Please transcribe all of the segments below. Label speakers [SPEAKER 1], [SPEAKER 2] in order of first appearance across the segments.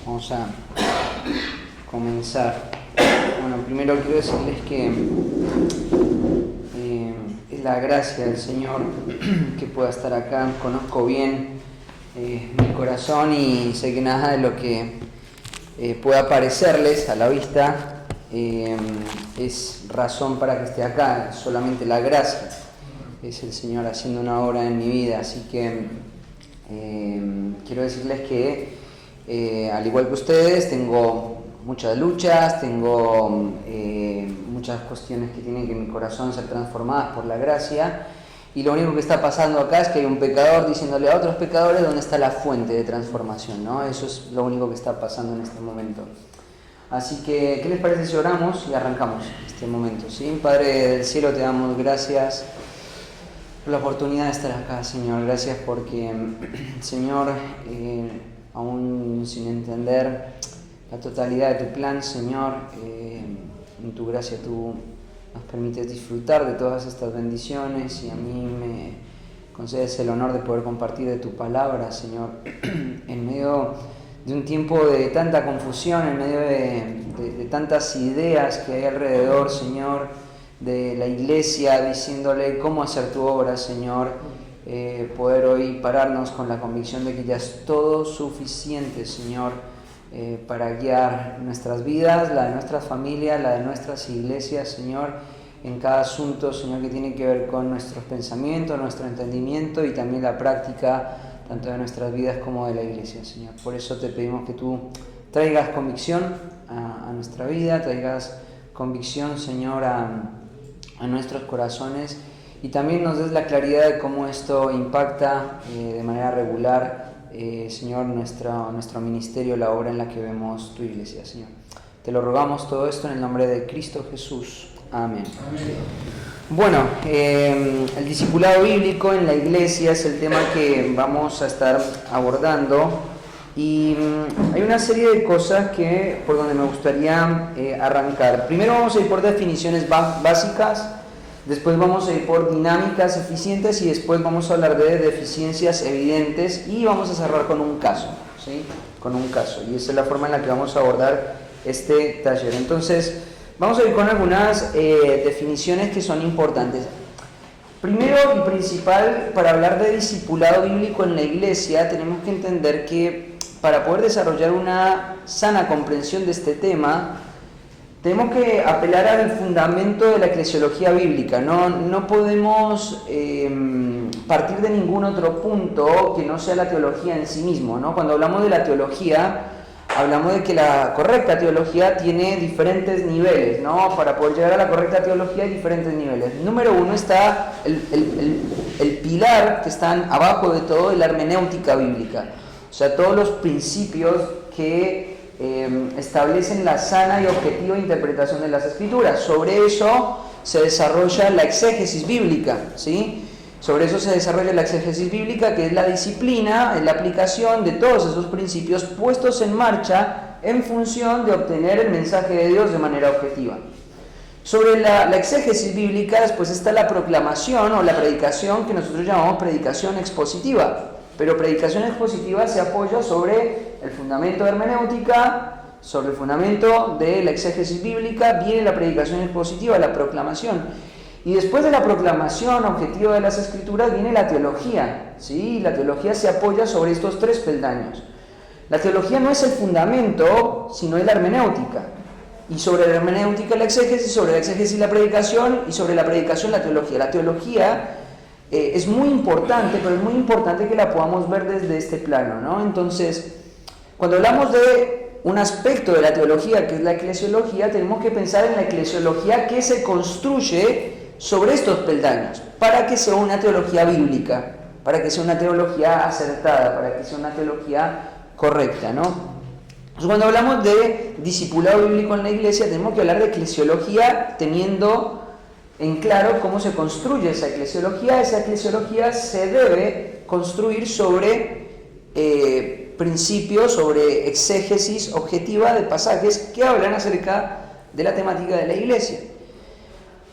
[SPEAKER 1] Vamos a comenzar. Bueno, primero quiero decirles que es la gracia del Señor que pueda estar acá. Conozco bien mi corazón y sé que nada de lo que pueda parecerles a la vista es razón para que esté acá, solamente la gracia. Es el Señor haciendo una obra en mi vida, así que quiero decirles que al igual que ustedes tengo muchas luchas, tengo muchas cuestiones que tienen que en mi corazón ser transformadas por la gracia, y lo único que está pasando acá es que hay un pecador diciéndole a otros pecadores dónde está la fuente de transformación, ¿no? Eso es lo único que está pasando en este momento. Así que, ¿qué les parece si oramos y arrancamos este momento? ¿Sí? Padre del cielo, te damos gracias por la oportunidad de estar acá, Señor. Gracias porque, Señor, aún sin entender la totalidad de tu plan, Señor, en tu gracia tú nos permites disfrutar de todas estas bendiciones y a mí me concedes el honor de poder compartir de tu palabra, Señor, en medio de un tiempo de tanta confusión, en medio de tantas ideas que hay alrededor, Señor, de la iglesia diciéndole cómo hacer tu obra, Señor, poder hoy pararnos con la convicción de que ya es todo suficiente, Señor, para guiar nuestras vidas, la de nuestras familias, la de nuestras iglesias, Señor, en cada asunto, Señor, que tiene que ver con nuestros pensamientos, nuestro entendimiento y también la práctica tanto de nuestras vidas como de la iglesia, Señor. Por eso te pedimos que tú traigas convicción a nuestra vida, traigas convicción, Señor, a nuestros corazones, y también nos des la claridad de cómo esto impacta de manera regular, Señor, nuestro ministerio, la obra en la que vemos tu iglesia, Señor. Te lo rogamos todo esto en el nombre de Cristo Jesús. Amén. Amén. Bueno, el discipulado bíblico en la iglesia es el tema que vamos a estar abordando, y hay una serie de cosas por donde me gustaría arrancar. Primero vamos a ir por definiciones básicas, después vamos a ir por dinámicas eficientes y después vamos a hablar de deficiencias evidentes y vamos a cerrar con un caso, ¿sí? Con un caso, y esa es la forma en la que vamos a abordar este taller. Entonces, vamos a ir con algunas definiciones que son importantes. Primero y principal, para hablar de discipulado bíblico en la iglesia, tenemos que entender que para poder desarrollar una sana comprensión de este tema, tenemos que apelar al fundamento de la eclesiología bíblica. No podemos partir de ningún otro punto que no sea la teología en sí mismo, ¿no? Cuando hablamos de la teología, hablamos de que la correcta teología tiene diferentes niveles, ¿no? Para poder llegar a la correcta teología hay diferentes niveles. Número uno está el pilar que están abajo de todo, de la hermenéutica bíblica. O sea, todos los principios que establecen la sana y objetiva interpretación de las Escrituras. Sobre eso se desarrolla la exégesis bíblica, ¿sí? Sobre eso se desarrolla la exégesis bíblica, que es la disciplina, es la aplicación de todos esos principios puestos en marcha en función de obtener el mensaje de Dios de manera objetiva. Sobre la exégesis bíblica, después está la proclamación o la predicación, que nosotros llamamos predicación expositiva. Pero predicación expositiva se apoya sobre el fundamento de hermenéutica, sobre el fundamento de la exégesis bíblica, viene la predicación expositiva, la proclamación. Y después de la proclamación objetiva de las Escrituras viene la teología, ¿sí? La teología se apoya sobre estos tres peldaños. La teología no es el fundamento, sino es la hermenéutica. Y sobre la hermenéutica la exégesis, sobre la exégesis la predicación, y sobre la predicación la teología. La teología es muy importante, pero es muy importante que la podamos ver desde este plano, ¿no? Entonces, cuando hablamos de un aspecto de la teología, que es la eclesiología, tenemos que pensar en la eclesiología que se construye sobre estos peldaños, para que sea una teología bíblica, para que sea una teología acertada, para que sea una teología correcta, ¿no? Entonces, cuando hablamos de discipulado bíblico en la iglesia, tenemos que hablar de eclesiología teniendo en claro cómo se construye esa eclesiología. Esa eclesiología se debe construir sobre principios, sobre exégesis objetiva de pasajes que hablan acerca de la temática de la iglesia.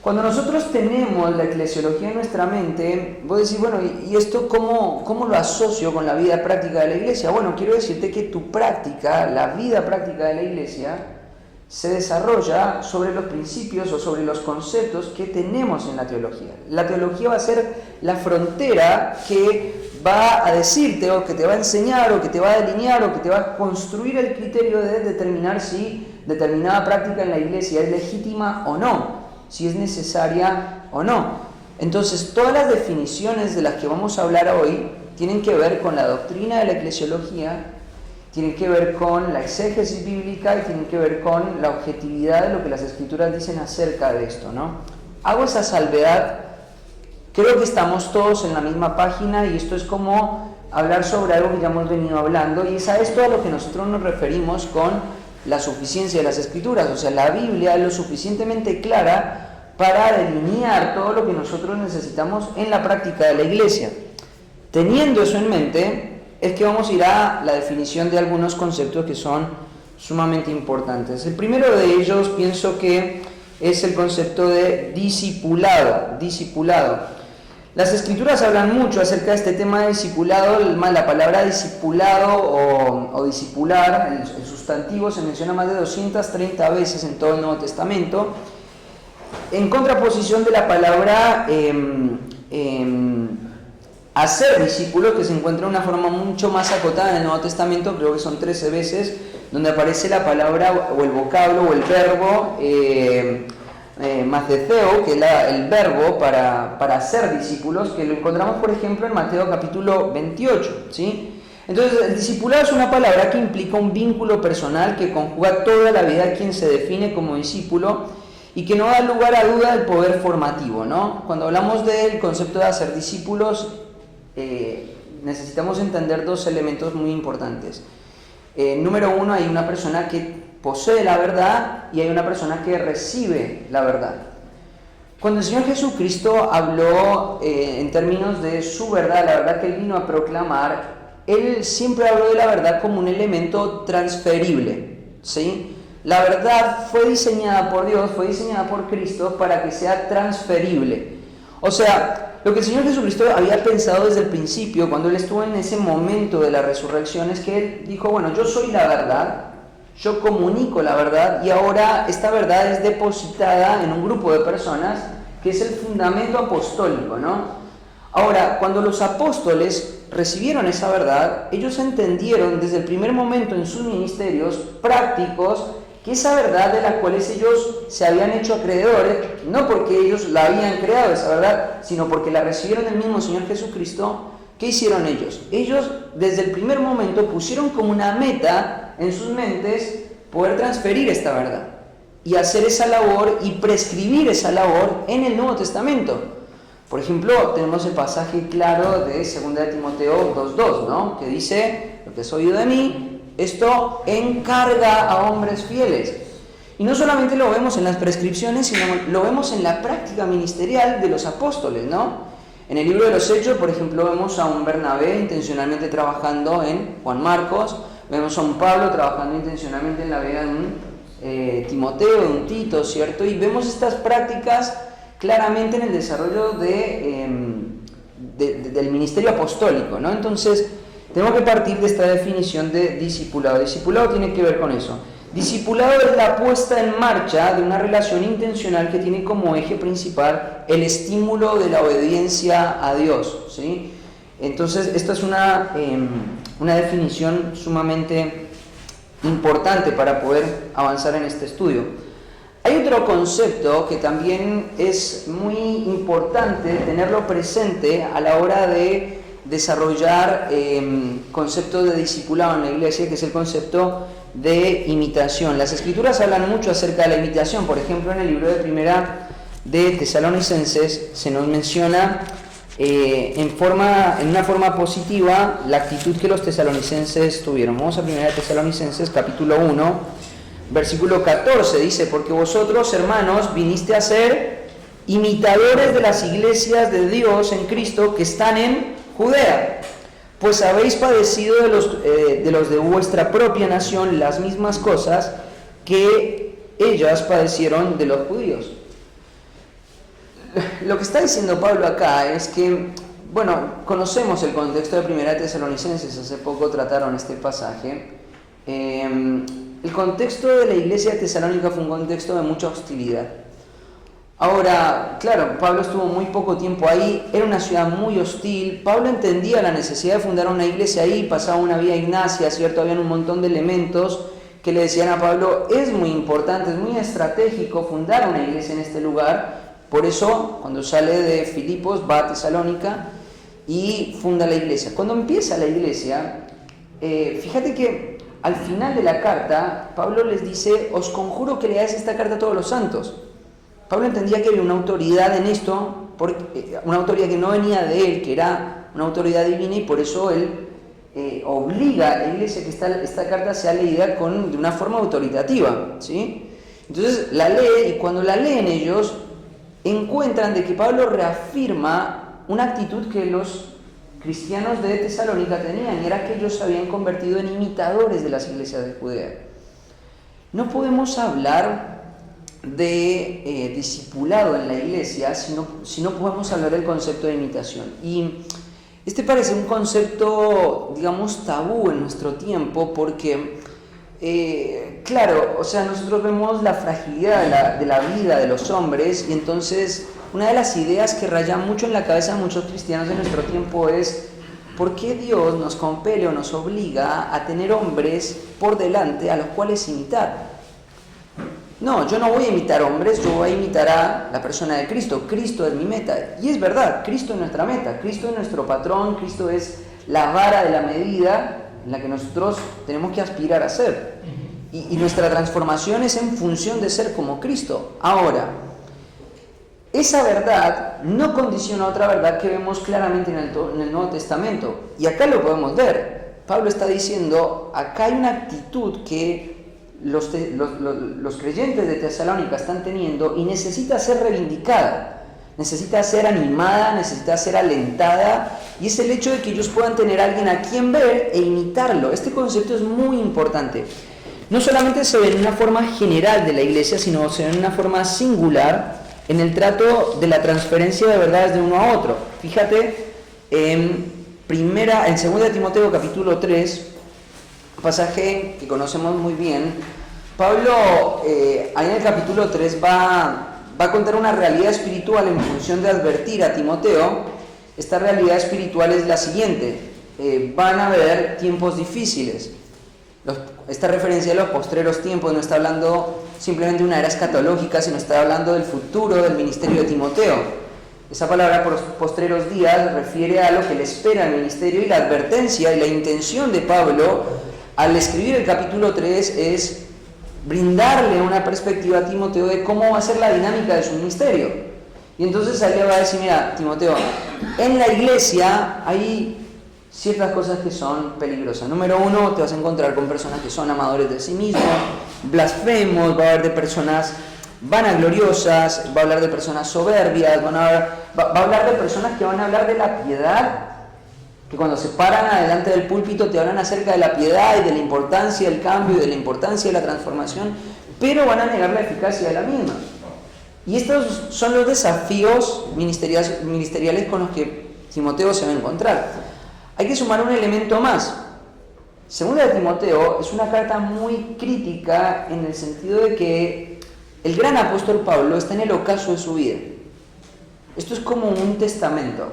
[SPEAKER 1] Cuando nosotros tenemos la eclesiología en nuestra mente, vos decís, bueno, ¿y esto cómo lo asocio con la vida práctica de la iglesia? Bueno, quiero decirte que tu práctica, la vida práctica de la iglesia, se desarrolla sobre los principios o sobre los conceptos que tenemos en la teología. La teología va a ser la frontera que va a decirte, o que te va a enseñar, o que te va a delinear, o que te va a construir el criterio de determinar si determinada práctica en la iglesia es legítima o no, si es necesaria o no. Entonces, todas las definiciones de las que vamos a hablar hoy tienen que ver con la doctrina de la eclesiología, tienen que ver con la exégesis bíblica y tienen que ver con la objetividad de lo que las Escrituras dicen acerca de esto, ¿no? Hago esa salvedad, creo que estamos todos en la misma página y esto es como hablar sobre algo que ya hemos venido hablando, y es a esto a lo que nosotros nos referimos con la suficiencia de las Escrituras. O sea, la Biblia es lo suficientemente clara para delinear todo lo que nosotros necesitamos en la práctica de la iglesia. Teniendo eso en mente, es que vamos a ir a la definición de algunos conceptos que son sumamente importantes. El primero de ellos pienso que es el concepto de discipulado. Las Escrituras hablan mucho acerca de este tema de discipulado. La palabra discipulado o discipular, el sustantivo, se menciona más de 230 veces en todo el Nuevo Testamento, en contraposición de la palabra hacer discípulos, que se encuentra de una forma mucho más acotada en el Nuevo Testamento. Creo que son 13 veces donde aparece la palabra o el vocablo o el verbo mateceo, que es el verbo para hacer discípulos, que lo encontramos por ejemplo en Mateo capítulo 28, ¿sí? Entonces, el discipulado es una palabra que implica un vínculo personal que conjuga toda la vida a quien se define como discípulo y que no da lugar a duda del poder formativo, ¿no? Cuando hablamos del concepto de hacer discípulos, necesitamos entender dos elementos muy importantes. Número uno, hay una persona que posee la verdad y hay una persona que recibe la verdad. Cuando el Señor Jesucristo habló en términos de su verdad, la verdad que Él vino a proclamar, Él siempre habló de la verdad como un elemento transferible, ¿sí? La verdad fue diseñada por Dios, fue diseñada por Cristo para que sea transferible. O sea, lo que el Señor Jesucristo había pensado desde el principio, cuando Él estuvo en ese momento de la resurrección, es que Él dijo, bueno, yo soy la verdad, yo comunico la verdad y ahora esta verdad es depositada en un grupo de personas que es el fundamento apostólico, ¿no? Ahora, cuando los apóstoles recibieron esa verdad, ellos entendieron desde el primer momento en sus ministerios prácticos que esa verdad de la cual ellos se habían hecho acreedores, no porque ellos la habían creado esa verdad, sino porque la recibieron del mismo Señor Jesucristo. ¿Qué hicieron ellos? Ellos desde el primer momento pusieron como una meta en sus mentes poder transferir esta verdad y hacer esa labor y prescribir esa labor en el Nuevo Testamento. Por ejemplo, tenemos el pasaje claro de 2 de Timoteo 2:2, ¿no? Que dice, lo que has oído de mí, esto encarga a hombres fieles. Y no solamente lo vemos en las prescripciones, sino lo vemos en la práctica ministerial de los apóstoles, ¿no? En el libro de los Hechos, por ejemplo, vemos a un Bernabé intencionalmente trabajando en Juan Marcos, vemos a un Pablo trabajando intencionalmente en la vida de un Timoteo, de un Tito, ¿cierto? Y vemos estas prácticas claramente en el desarrollo del ministerio apostólico, ¿no? Entonces, tenemos que partir de esta definición de discipulado. Discipulado tiene que ver con eso. Discipulado es la puesta en marcha de una relación intencional que tiene como eje principal el estímulo de la obediencia a Dios, ¿sí? Entonces, esta es una definición sumamente importante para poder avanzar en este estudio. Hay otro concepto que también es muy importante tenerlo presente a la hora de desarrollar conceptos de discipulado en la iglesia, que es el concepto de imitación. Las Escrituras hablan mucho acerca de la imitación. Por ejemplo, en el libro de Primera de Tesalonicenses se nos menciona en una forma positiva la actitud que los tesalonicenses tuvieron. Vamos a Primera de Tesalonicenses capítulo 1, versículo 14, dice, porque vosotros, hermanos, viniste a ser imitadores de las iglesias de Dios en Cristo que están en Judea, pues habéis padecido de los de vuestra propia nación las mismas cosas que ellas padecieron de los judíos. lo que está diciendo Pablo acá es que, bueno, conocemos el contexto de Primera de Tesalonicenses, hace poco trataron este pasaje. El contexto de la iglesia de Tesalónica fue un contexto de mucha hostilidad. Ahora, claro, Pablo estuvo muy poco tiempo ahí, era una ciudad muy hostil. Pablo entendía la necesidad de fundar una iglesia ahí, pasaba una vida ignacia, ¿cierto? Habían un montón de elementos que le decían a Pablo, es muy importante, es muy estratégico fundar una iglesia en este lugar. Por eso, cuando sale de Filipos, va a Tesalónica y funda la iglesia. Cuando empieza la iglesia, fíjate que al final de la carta, Pablo les dice, os conjuro que leáis esta carta a todos los santos. Pablo entendía que había una autoridad en esto, una autoridad que no venía de él, que era una autoridad divina, y por eso él obliga a la iglesia que esta carta sea leída de una forma autoritativa, ¿sí? Entonces la lee, y cuando la leen ellos, encuentran de que Pablo reafirma una actitud que los cristianos de Tesalónica tenían, y era que ellos se habían convertido en imitadores de las iglesias de Judea. No podemos hablar de discipulado en la iglesia si no podemos hablar del concepto de imitación. Y este parece un concepto, digamos, tabú en nuestro tiempo, porque claro, o sea, nosotros vemos la fragilidad de la vida de los hombres, y entonces una de las ideas que raya mucho en la cabeza de muchos cristianos de nuestro tiempo es ¿por qué Dios nos compele o nos obliga a tener hombres por delante a los cuales imitar? No, yo no voy a imitar hombres, yo voy a imitar a la persona de Cristo. Cristo es mi meta. Y es verdad, Cristo es nuestra meta, Cristo es nuestro patrón, Cristo es la vara de la medida en la que nosotros tenemos que aspirar a ser. Y nuestra transformación es en función de ser como Cristo. Ahora, esa verdad no condiciona otra verdad que vemos claramente en el Nuevo Testamento. Y acá lo podemos ver. Pablo está diciendo, acá hay una actitud que los creyentes de Tesalónica están teniendo y necesita ser reivindicada, necesita ser animada, necesita ser alentada, y es el hecho de que ellos puedan tener a alguien a quien ver e imitarlo. Este concepto es muy importante. No solamente se ve en una forma general de la iglesia, sino se ve en una forma singular en el trato de la transferencia de verdades de uno a otro. Fíjate, en 2 Timoteo capítulo 3, pasaje que conocemos muy bien, Pablo ahí en el capítulo 3 va a contar una realidad espiritual en función de advertir a Timoteo. Esta realidad espiritual es la siguiente: van a haber tiempos difíciles. Esta referencia a los postreros tiempos no está hablando simplemente de una era escatológica, sino está hablando del futuro del ministerio de Timoteo. Esa palabra postreros días refiere a lo que le espera al ministerio, y la advertencia y la intención de Pablo al escribir el capítulo 3 es brindarle una perspectiva a Timoteo de cómo va a ser la dinámica de su ministerio. Y entonces ahí le va a decir, mira, Timoteo, en la iglesia hay ciertas cosas que son peligrosas. Número uno, te vas a encontrar con personas que son amadores de sí mismos, blasfemos, va a haber de personas vanagloriosas, va a hablar de personas soberbias, va a hablar de personas que van a hablar de la piedad, que cuando se paran adelante del púlpito te hablan acerca de la piedad y de la importancia del cambio y de la importancia de la transformación, pero van a negar la eficacia de la misma. Y estos son los desafíos ministeriales con los que Timoteo se va a encontrar. Hay que sumar un elemento más. Segunda de Timoteo es una carta muy crítica en el sentido de que el gran apóstol Pablo está en el ocaso de su vida. Esto es como un testamento.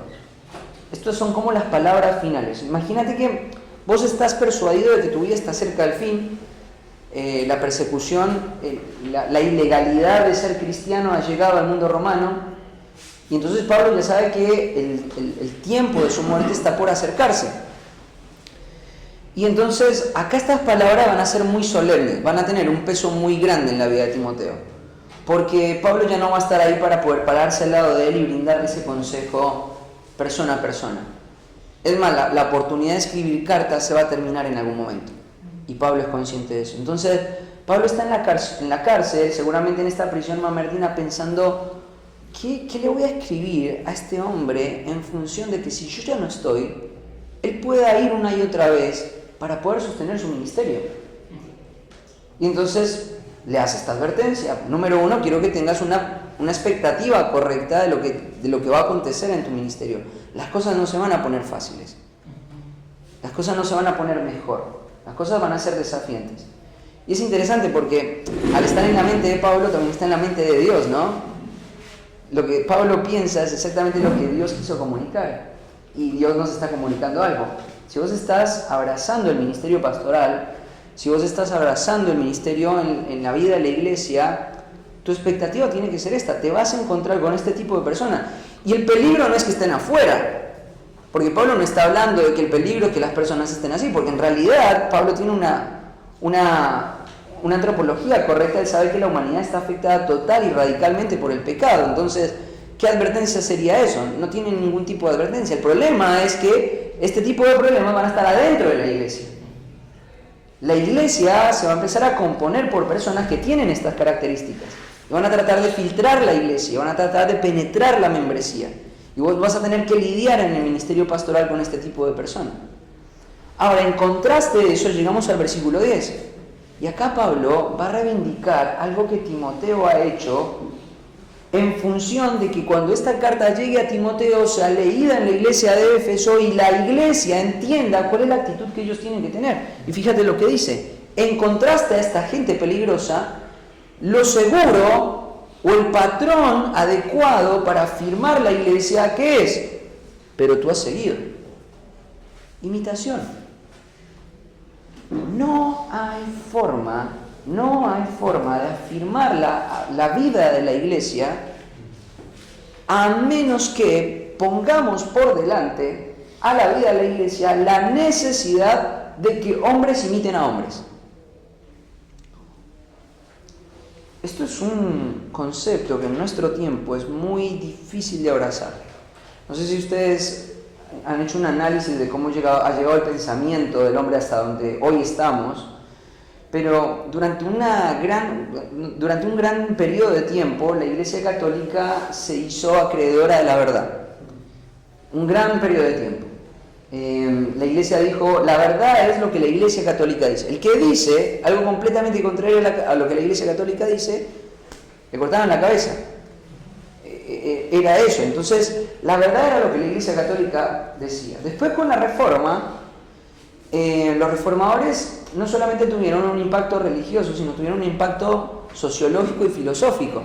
[SPEAKER 1] Estas son como las palabras finales. Imagínate que vos estás persuadido de que tu vida está cerca del fin, la persecución, la ilegalidad de ser cristiano ha llegado al mundo romano, y entonces Pablo ya sabe que el tiempo de su muerte está por acercarse. Y entonces acá estas palabras van a ser muy solemnes, van a tener un peso muy grande en la vida de Timoteo, porque Pablo ya no va a estar ahí para poder pararse al lado de él y brindarle ese consejo persona a persona. Es más, la oportunidad de escribir cartas se va a terminar en algún momento, y Pablo es consciente de eso. Entonces Pablo está en la cárcel, seguramente en esta prisión mamertina, pensando ¿qué le voy a escribir a este hombre en función de que si yo ya no estoy, él pueda ir una y otra vez para poder sostener su ministerio? Y entonces le hace esta advertencia. Número uno, quiero que tengas una expectativa correcta de lo que va a acontecer en tu ministerio. Las cosas no se van a poner fáciles. Las cosas no se van a poner mejor. Las cosas van a ser desafiantes. Y es interesante porque al estar en la mente de Pablo también está en la mente de Dios, ¿no? Lo que Pablo piensa es exactamente lo que Dios quiso comunicar. Y Dios nos está comunicando algo. Si vos estás abrazando el ministerio pastoral, si vos estás abrazando el ministerio en la vida de la iglesia, tu expectativa tiene que ser esta. Te vas a encontrar con este tipo de personas. Y el peligro no es que estén afuera. Porque Pablo no está hablando de que el peligro es que las personas estén así. Porque en realidad Pablo tiene una antropología correcta. Él sabe que la humanidad está afectada total y radicalmente por el pecado. Entonces, ¿qué advertencia sería eso? No tiene ningún tipo de advertencia. El problema es que este tipo de problemas van a estar adentro de la iglesia. La iglesia se va a empezar a componer por personas que tienen estas características. Y van a tratar de filtrar la iglesia, van a tratar de penetrar la membresía. Y vos vas a tener que lidiar en el ministerio pastoral con este tipo de personas. Ahora, en contraste de eso, llegamos al versículo 10. Y acá Pablo va a reivindicar algo que Timoteo ha hecho en función de que cuando esta carta llegue a Timoteo sea leída en la iglesia de Éfeso y la iglesia entienda cuál es la actitud que ellos tienen que tener. Y fíjate lo que dice: en contraste a esta gente peligrosa, lo seguro o el patrón adecuado para afirmar la iglesia, ¿qué es? Pero tú has seguido. Imitación. No hay forma de afirmar la vida de la iglesia a menos que pongamos por delante a la vida de la iglesia la necesidad de que hombres imiten a hombres. Esto es un concepto que en nuestro tiempo es muy difícil de abrazar. No sé si ustedes han hecho un análisis de cómo ha llegado el pensamiento del hombre hasta donde hoy estamos, pero durante un gran periodo de tiempo la Iglesia Católica se hizo acreedora de la verdad. Un gran periodo de tiempo. La Iglesia dijo, la verdad es lo que la Iglesia Católica dice. El que dice algo completamente contrario a lo que la Iglesia Católica dice, le cortaban la cabeza. Era eso. Entonces, la verdad era lo que la Iglesia Católica decía. Después, con la Reforma, los reformadores no solamente tuvieron un impacto religioso, sino tuvieron un impacto sociológico y filosófico.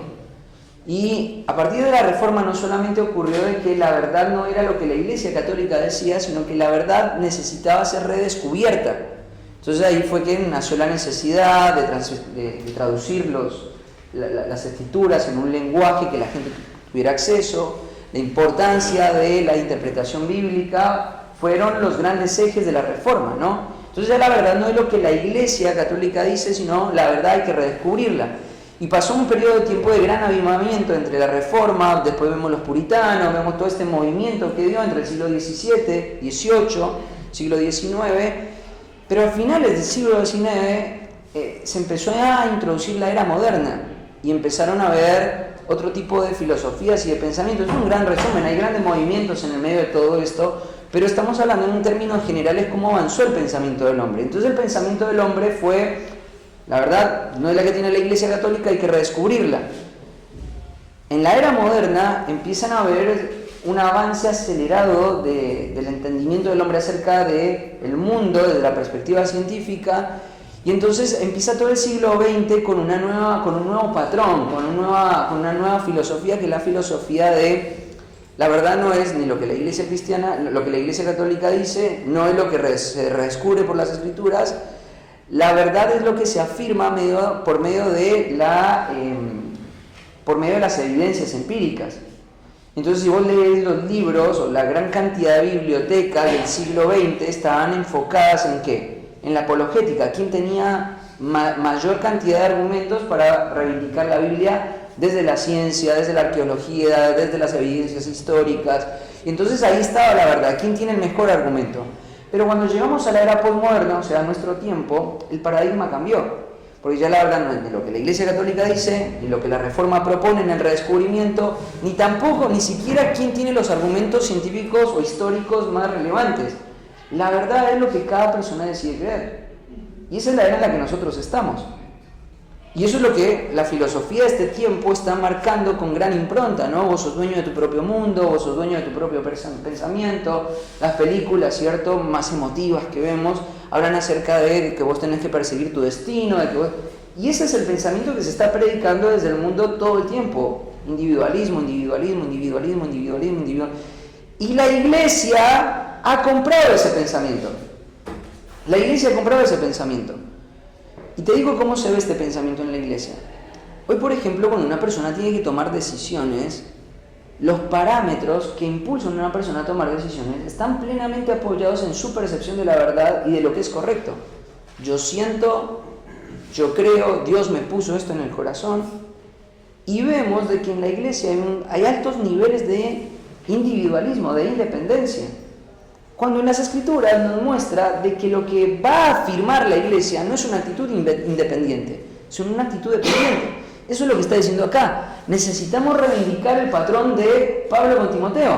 [SPEAKER 1] Y a partir de la Reforma no solamente ocurrió de que la verdad no era lo que la Iglesia Católica decía, sino que la verdad necesitaba ser redescubierta. Entonces ahí fue que nació la necesidad de traducir las escrituras en un lenguaje que la gente tuviera acceso. La importancia de la interpretación bíblica fueron los grandes ejes de la Reforma, ¿no? Entonces ya la verdad no es lo que la Iglesia Católica dice, sino la verdad hay que redescubrirla. Y pasó un periodo de tiempo de gran avivamiento entre la Reforma, después vemos los puritanos, vemos todo este movimiento que dio entre el siglo XVII, XVIII, siglo XIX, pero a finales del siglo XIX se empezó a introducir la era moderna y empezaron a ver otro tipo de filosofías y de pensamientos. Es un gran resumen, hay grandes movimientos en el medio de todo esto, pero estamos hablando en términos generales cómo avanzó el pensamiento del hombre. Entonces el pensamiento del hombre fue, la verdad, no es la que tiene la Iglesia Católica, hay que redescubrirla. En la era moderna empiezan a haber un avance acelerado del entendimiento del hombre acerca del mundo desde la perspectiva científica, y entonces empieza todo el siglo XX con un nuevo patrón, con una nueva filosofía, que es la filosofía de la verdad no es ni lo que la Iglesia cristiana, lo que la Iglesia Católica dice, no es lo que se redescubre por las Escrituras. La verdad es lo que se afirma por medio de las evidencias empíricas. Entonces, si vos lees los libros o la gran cantidad de bibliotecas del siglo XX, estaban enfocadas ¿en qué? En la apologética. ¿Quién tenía mayor cantidad de argumentos para reivindicar la Biblia desde la ciencia, desde la arqueología, desde las evidencias históricas? Y entonces ahí estaba la verdad. ¿Quién tiene el mejor argumento? Pero cuando llegamos a la era postmoderna, o sea, a nuestro tiempo, el paradigma cambió. Porque ya la verdad no es ni lo que la Iglesia Católica dice, ni lo que la Reforma propone en el redescubrimiento, ni tampoco, ni siquiera quién tiene los argumentos científicos o históricos más relevantes. La verdad es lo que cada persona decide creer. Y esa es la era en la que nosotros estamos. Y eso es lo que la filosofía de este tiempo está marcando con gran impronta, ¿no? Vos sos dueño de tu propio mundo, vos sos dueño de tu propio pensamiento. Las películas, ¿cierto?, más emotivas que vemos, hablan acerca de que vos tenés que perseguir tu destino, y ese es el pensamiento que se está predicando desde el mundo todo el tiempo. Individualismo, individualismo, individualismo, individualismo, individualismo. Y la iglesia ha comprado ese pensamiento. La iglesia ha comprado ese pensamiento. Y te digo cómo se ve este pensamiento en la iglesia. Hoy, por ejemplo, cuando una persona tiene que tomar decisiones, los parámetros que impulsan a una persona a tomar decisiones están plenamente apoyados en su percepción de la verdad y de lo que es correcto. Yo siento, yo creo, Dios me puso esto en el corazón, y vemos de que en la iglesia hay altos niveles de individualismo, de independencia. Cuando en las Escrituras nos muestra de que lo que va a afirmar la iglesia no es una actitud independiente, sino una actitud dependiente. Eso es lo que está diciendo acá. Necesitamos reivindicar el patrón de Pablo con Timoteo.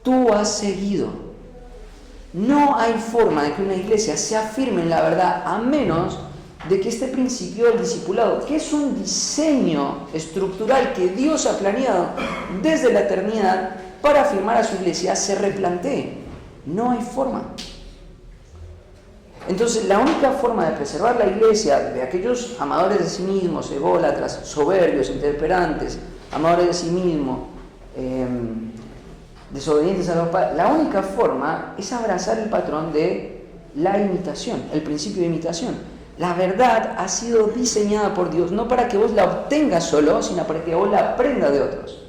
[SPEAKER 1] Tú has seguido. No hay forma de que una iglesia se afirme en la verdad a menos de que este principio del discipulado, que es un diseño estructural que Dios ha planeado desde la eternidad para afirmar a su iglesia, se replantee. No hay forma. Entonces, la única forma de preservar la iglesia de aquellos amadores de sí mismos, ególatras, soberbios, intemperantes, amadores de sí mismos, desobedientes a los padres, la única forma es abrazar el patrón de la imitación, el principio de imitación. La verdad ha sido diseñada por Dios, no para que vos la obtengas solo, sino para que vos la aprendas de otros.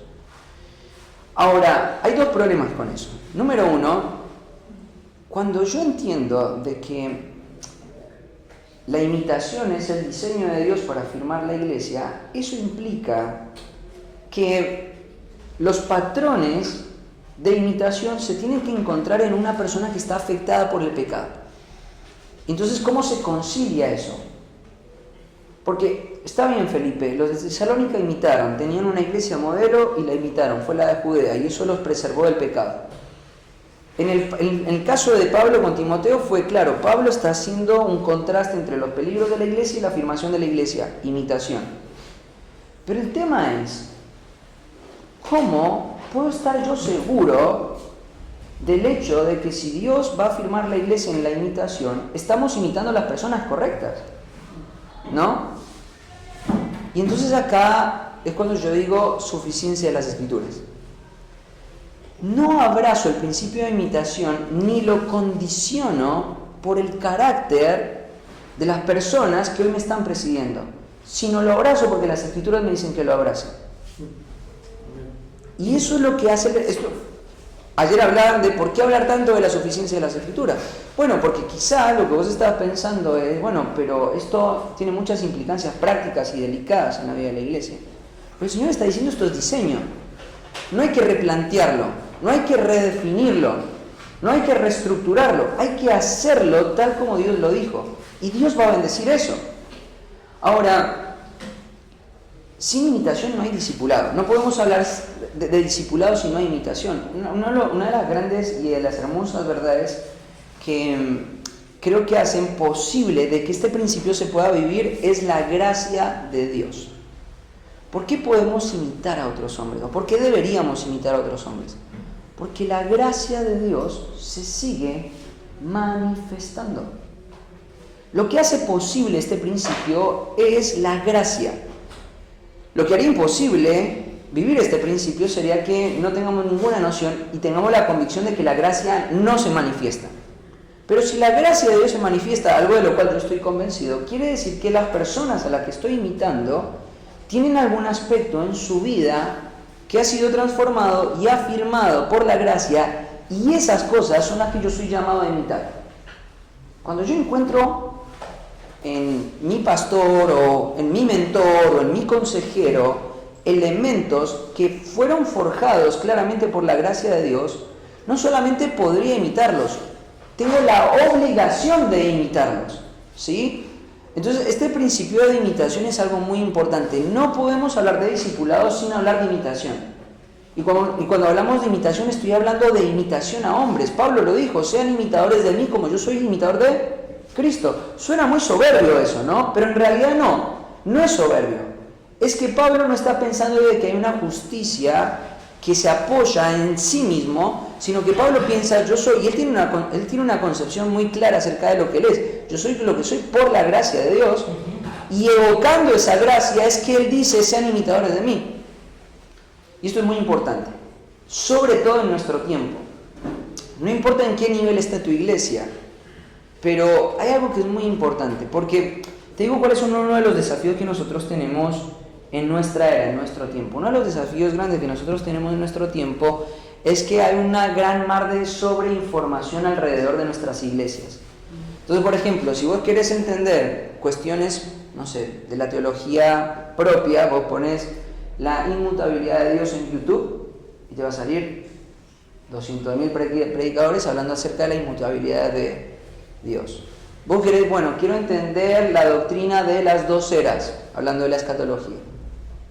[SPEAKER 1] Ahora, hay dos problemas con eso. Número uno, cuando yo entiendo de que la imitación es el diseño de Dios para afirmar la iglesia, eso implica que los patrones de imitación se tienen que encontrar en una persona que está afectada por el pecado. Entonces, ¿cómo se concilia eso? Porque está bien, Felipe, los de Tesalónica imitaron, tenían una iglesia modelo y la imitaron, fue la de Judea, y eso los preservó del pecado. En el caso de Pablo con Timoteo fue claro, Pablo está haciendo un contraste entre los peligros de la iglesia y la afirmación de la iglesia, imitación. Pero el tema es, ¿cómo puedo estar yo seguro del hecho de que si Dios va a afirmar la iglesia en la imitación, estamos imitando a las personas correctas? ¿No? Y entonces acá es cuando yo digo suficiencia de las Escrituras. No abrazo el principio de imitación ni lo condiciono por el carácter de las personas que hoy me están presidiendo, sino lo abrazo porque las Escrituras me dicen que lo abrace. Y eso es lo que hace esto. Ayer hablaban de por qué hablar tanto de la suficiencia de las Escrituras. Bueno, porque quizá lo que vos estabas pensando es, bueno, pero esto tiene muchas implicancias prácticas y delicadas en la vida de la iglesia. Pero el Señor está diciendo esto es diseño. No hay que replantearlo, no hay que redefinirlo, no hay que reestructurarlo, hay que hacerlo tal como Dios lo dijo. Y Dios va a bendecir eso. Ahora, sin imitación no hay discipulado. No podemos hablar de discipulado si no hay imitación. Una de las grandes y de las hermosas verdades que creo que hacen posible de que este principio se pueda vivir es la gracia de Dios. ¿Por qué podemos imitar a otros hombres? ¿O por qué deberíamos imitar a otros hombres? Porque la gracia de Dios se sigue manifestando. Lo que hace posible este principio es la gracia. Lo que haría imposible vivir este principio sería que no tengamos ninguna noción y tengamos la convicción de que la gracia no se manifiesta. Pero si la gracia de Dios se manifiesta, algo de lo cual yo estoy convencido, quiere decir que las personas a las que estoy imitando tienen algún aspecto en su vida que ha sido transformado y afirmado por la gracia, y esas cosas son las que yo soy llamado a imitar. Cuando yo encuentro en mi pastor o en mi mentor o en mi consejero elementos que fueron forjados claramente por la gracia de Dios, no solamente podría imitarlos, tengo la obligación de imitarlos, ¿sí? Entonces, este principio de imitación es algo muy importante. No podemos hablar de discipulado sin hablar de imitación. Y cuando hablamos de imitación, estoy hablando de imitación a hombres. Pablo lo dijo, sean imitadores de mí como yo soy imitador de Cristo. Suena muy soberbio eso, ¿no? Pero en realidad no. no es soberbio, es que Pablo no está pensando de que hay una justicia que se apoya en sí mismo, sino que Pablo piensa, yo soy, y él tiene una concepción muy clara acerca de lo que él es. Yo soy lo que soy por la gracia de Dios, y evocando esa gracia es que él dice, sean imitadores de mí. Y esto es muy importante, sobre todo en nuestro tiempo. No importa en qué nivel está tu iglesia, pero hay algo que es muy importante, porque te digo cuáles son uno de los desafíos que nosotros tenemos en nuestra era, en nuestro tiempo. Uno de los desafíos grandes que nosotros tenemos en nuestro tiempo es que hay una gran mar de sobreinformación alrededor de nuestras iglesias. Entonces, por ejemplo, si vos querés entender cuestiones, no sé, de la teología propia, vos pones la inmutabilidad de Dios en YouTube y te va a salir 200.000 predicadores hablando acerca de la inmutabilidad de Dios. Vos querés, bueno, quiero entender la doctrina de las dos eras, hablando de la escatología,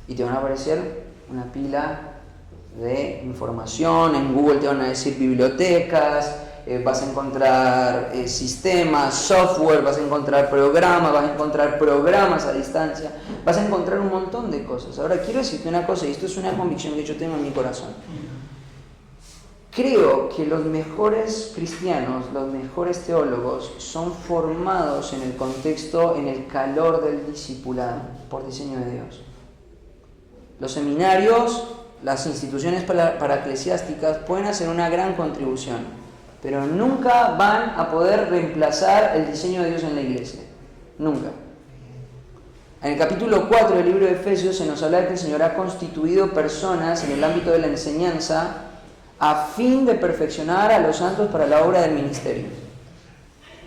[SPEAKER 1] y te van a aparecer una pila de información. En Google te van a decir bibliotecas, vas a encontrar sistemas, software, vas a encontrar programas a distancia, vas a encontrar un montón de cosas. Ahora quiero decirte una cosa, y esto es una convicción que yo tengo en mi corazón. Creo que los mejores cristianos, los mejores teólogos son formados en el contexto, en el calor del discipulado, por diseño de Dios. Los seminarios, las instituciones paraeclesiásticas pueden hacer una gran contribución, pero nunca van a poder reemplazar el diseño de Dios en la iglesia. Nunca. En el capítulo 4 del libro de Efesios se nos habla de que el Señor ha constituido personas en el ámbito de la enseñanza a fin de perfeccionar a los santos para la obra del ministerio.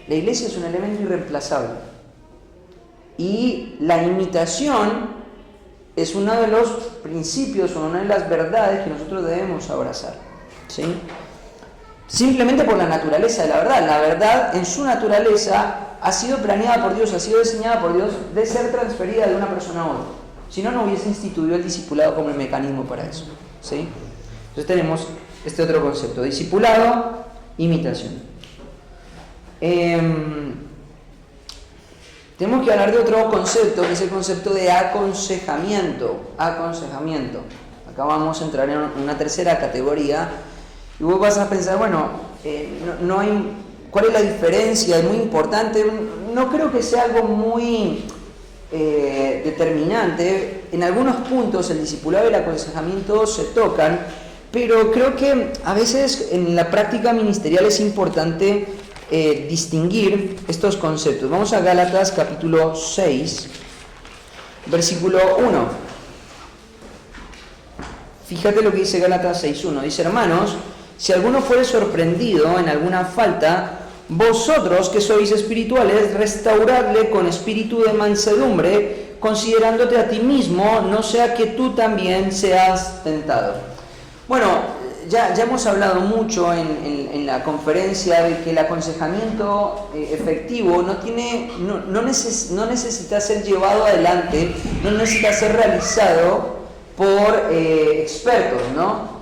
[SPEAKER 1] La iglesia es un elemento irreemplazable. Y la imitación es uno de los principios o una de las verdades que nosotros debemos abrazar, ¿sí? Simplemente por la naturaleza de la verdad. La verdad en su naturaleza ha sido planeada por Dios, ha sido diseñada por Dios de ser transferida de una persona a otra. Si no, no hubiese instituido el discipulado como el mecanismo para eso, ¿sí? Entonces tenemos este otro concepto, discipulado, imitación. Tenemos que hablar de otro concepto, que es el concepto de aconsejamiento. Aconsejamiento. Acá vamos a entrar en una tercera categoría. Y vos vas a pensar, bueno, no hay, ¿cuál es la diferencia? Es muy importante. No creo que sea algo muy determinante. En algunos puntos el discipulado y el aconsejamiento se tocan, pero creo que a veces en la práctica ministerial es importante distinguir estos conceptos. Vamos a Gálatas capítulo 6, versículo 1. Fíjate lo que dice Gálatas 6.1. Dice, hermanos, si alguno fuere sorprendido en alguna falta, vosotros que sois espirituales, restauradle con espíritu de mansedumbre, considerándote a ti mismo, no sea que tú también seas tentado. Bueno, ya hemos hablado mucho en la conferencia de que el aconsejamiento efectivo no necesita ser llevado adelante, no necesita ser realizado por expertos, ¿no?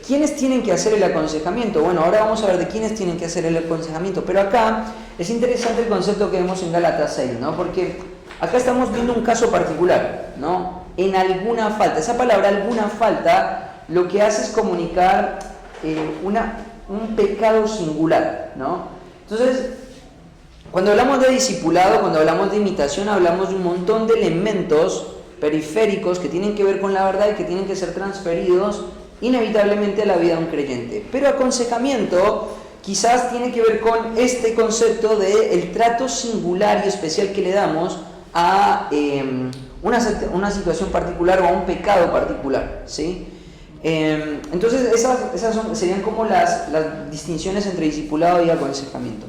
[SPEAKER 1] ¿Quiénes tienen que hacer el aconsejamiento? Bueno, ahora vamos a ver de quiénes tienen que hacer el aconsejamiento, pero acá es interesante el concepto que vemos en Gálatas 6, ¿no? Porque acá estamos viendo un caso particular, ¿no? En alguna falta. Esa palabra, alguna falta, lo que hace es comunicar un pecado singular, ¿no? Entonces, cuando hablamos de discipulado, cuando hablamos de imitación, hablamos de un montón de elementos periféricos que tienen que ver con la verdad y que tienen que ser transferidos inevitablemente a la vida de un creyente. Pero aconsejamiento quizás tiene que ver con este concepto del trato singular y especial que le damos a una situación particular o a un pecado particular, ¿sí? Entonces esas serían como las distinciones entre discipulado y aconsejamiento.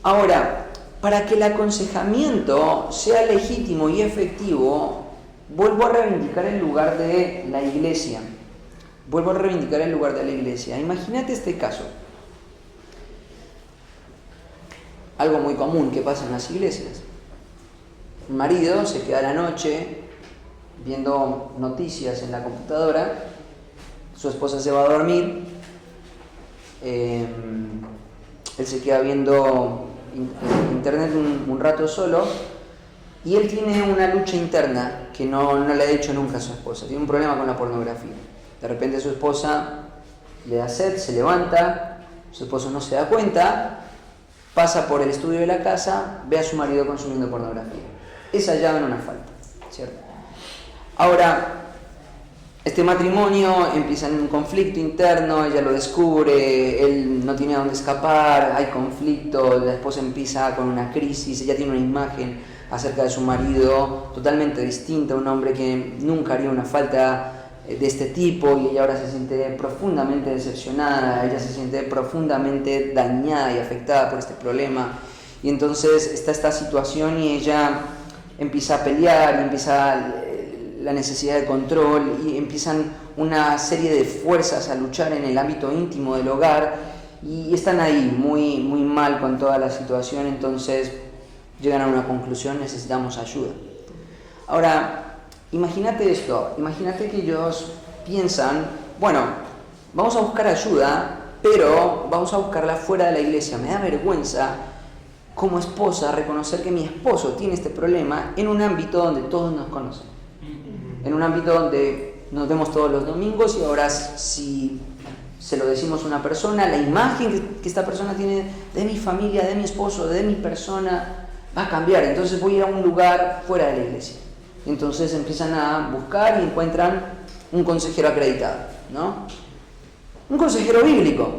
[SPEAKER 1] Ahora, para que el aconsejamiento sea legítimo y efectivo, vuelvo a reivindicar el lugar de la iglesia. Imagínate este caso. Algo muy común que pasa en las iglesias. Un marido se queda a la noche viendo noticias en la computadora, su esposa se va a dormir, él se queda viendo internet un rato solo, Y él tiene una lucha interna que no le ha dicho nunca a su esposa. Tiene un problema con la pornografía. De repente su esposa le da sed, se levanta, su esposo no se da cuenta, pasa por el estudio de la casa, ve a su marido consumiendo pornografía. Es hallado en una falta, ¿cierto? Ahora, este matrimonio empieza en un conflicto interno, ella lo descubre, él no tiene a dónde escapar, hay conflicto, la esposa empieza con una crisis, ella tiene una imagen acerca de su marido totalmente distinta, un hombre que nunca haría una falta de este tipo, y ella ahora se siente profundamente decepcionada, ella se siente profundamente dañada y afectada por este problema, y entonces está esta situación y ella empieza a pelear, y empieza la necesidad de control, y empiezan una serie de fuerzas a luchar en el ámbito íntimo del hogar, y están ahí muy, muy mal con toda la situación. Entonces llegan a una conclusión: necesitamos ayuda. Ahora, imagínate esto, imagínate que ellos piensan, bueno, vamos a buscar ayuda, pero vamos a buscarla fuera de la iglesia. Me da vergüenza como esposa reconocer que mi esposo tiene este problema en un ámbito donde todos nos conocen, en un ámbito donde nos vemos todos los domingos, y ahora si se lo decimos a una persona, la imagen que esta persona tiene de mi familia, de mi esposo, de mi persona, va a cambiar. Entonces voy a ir a un lugar fuera de la iglesia. Entonces empiezan a buscar y encuentran un consejero acreditado, ¿no? Un consejero bíblico.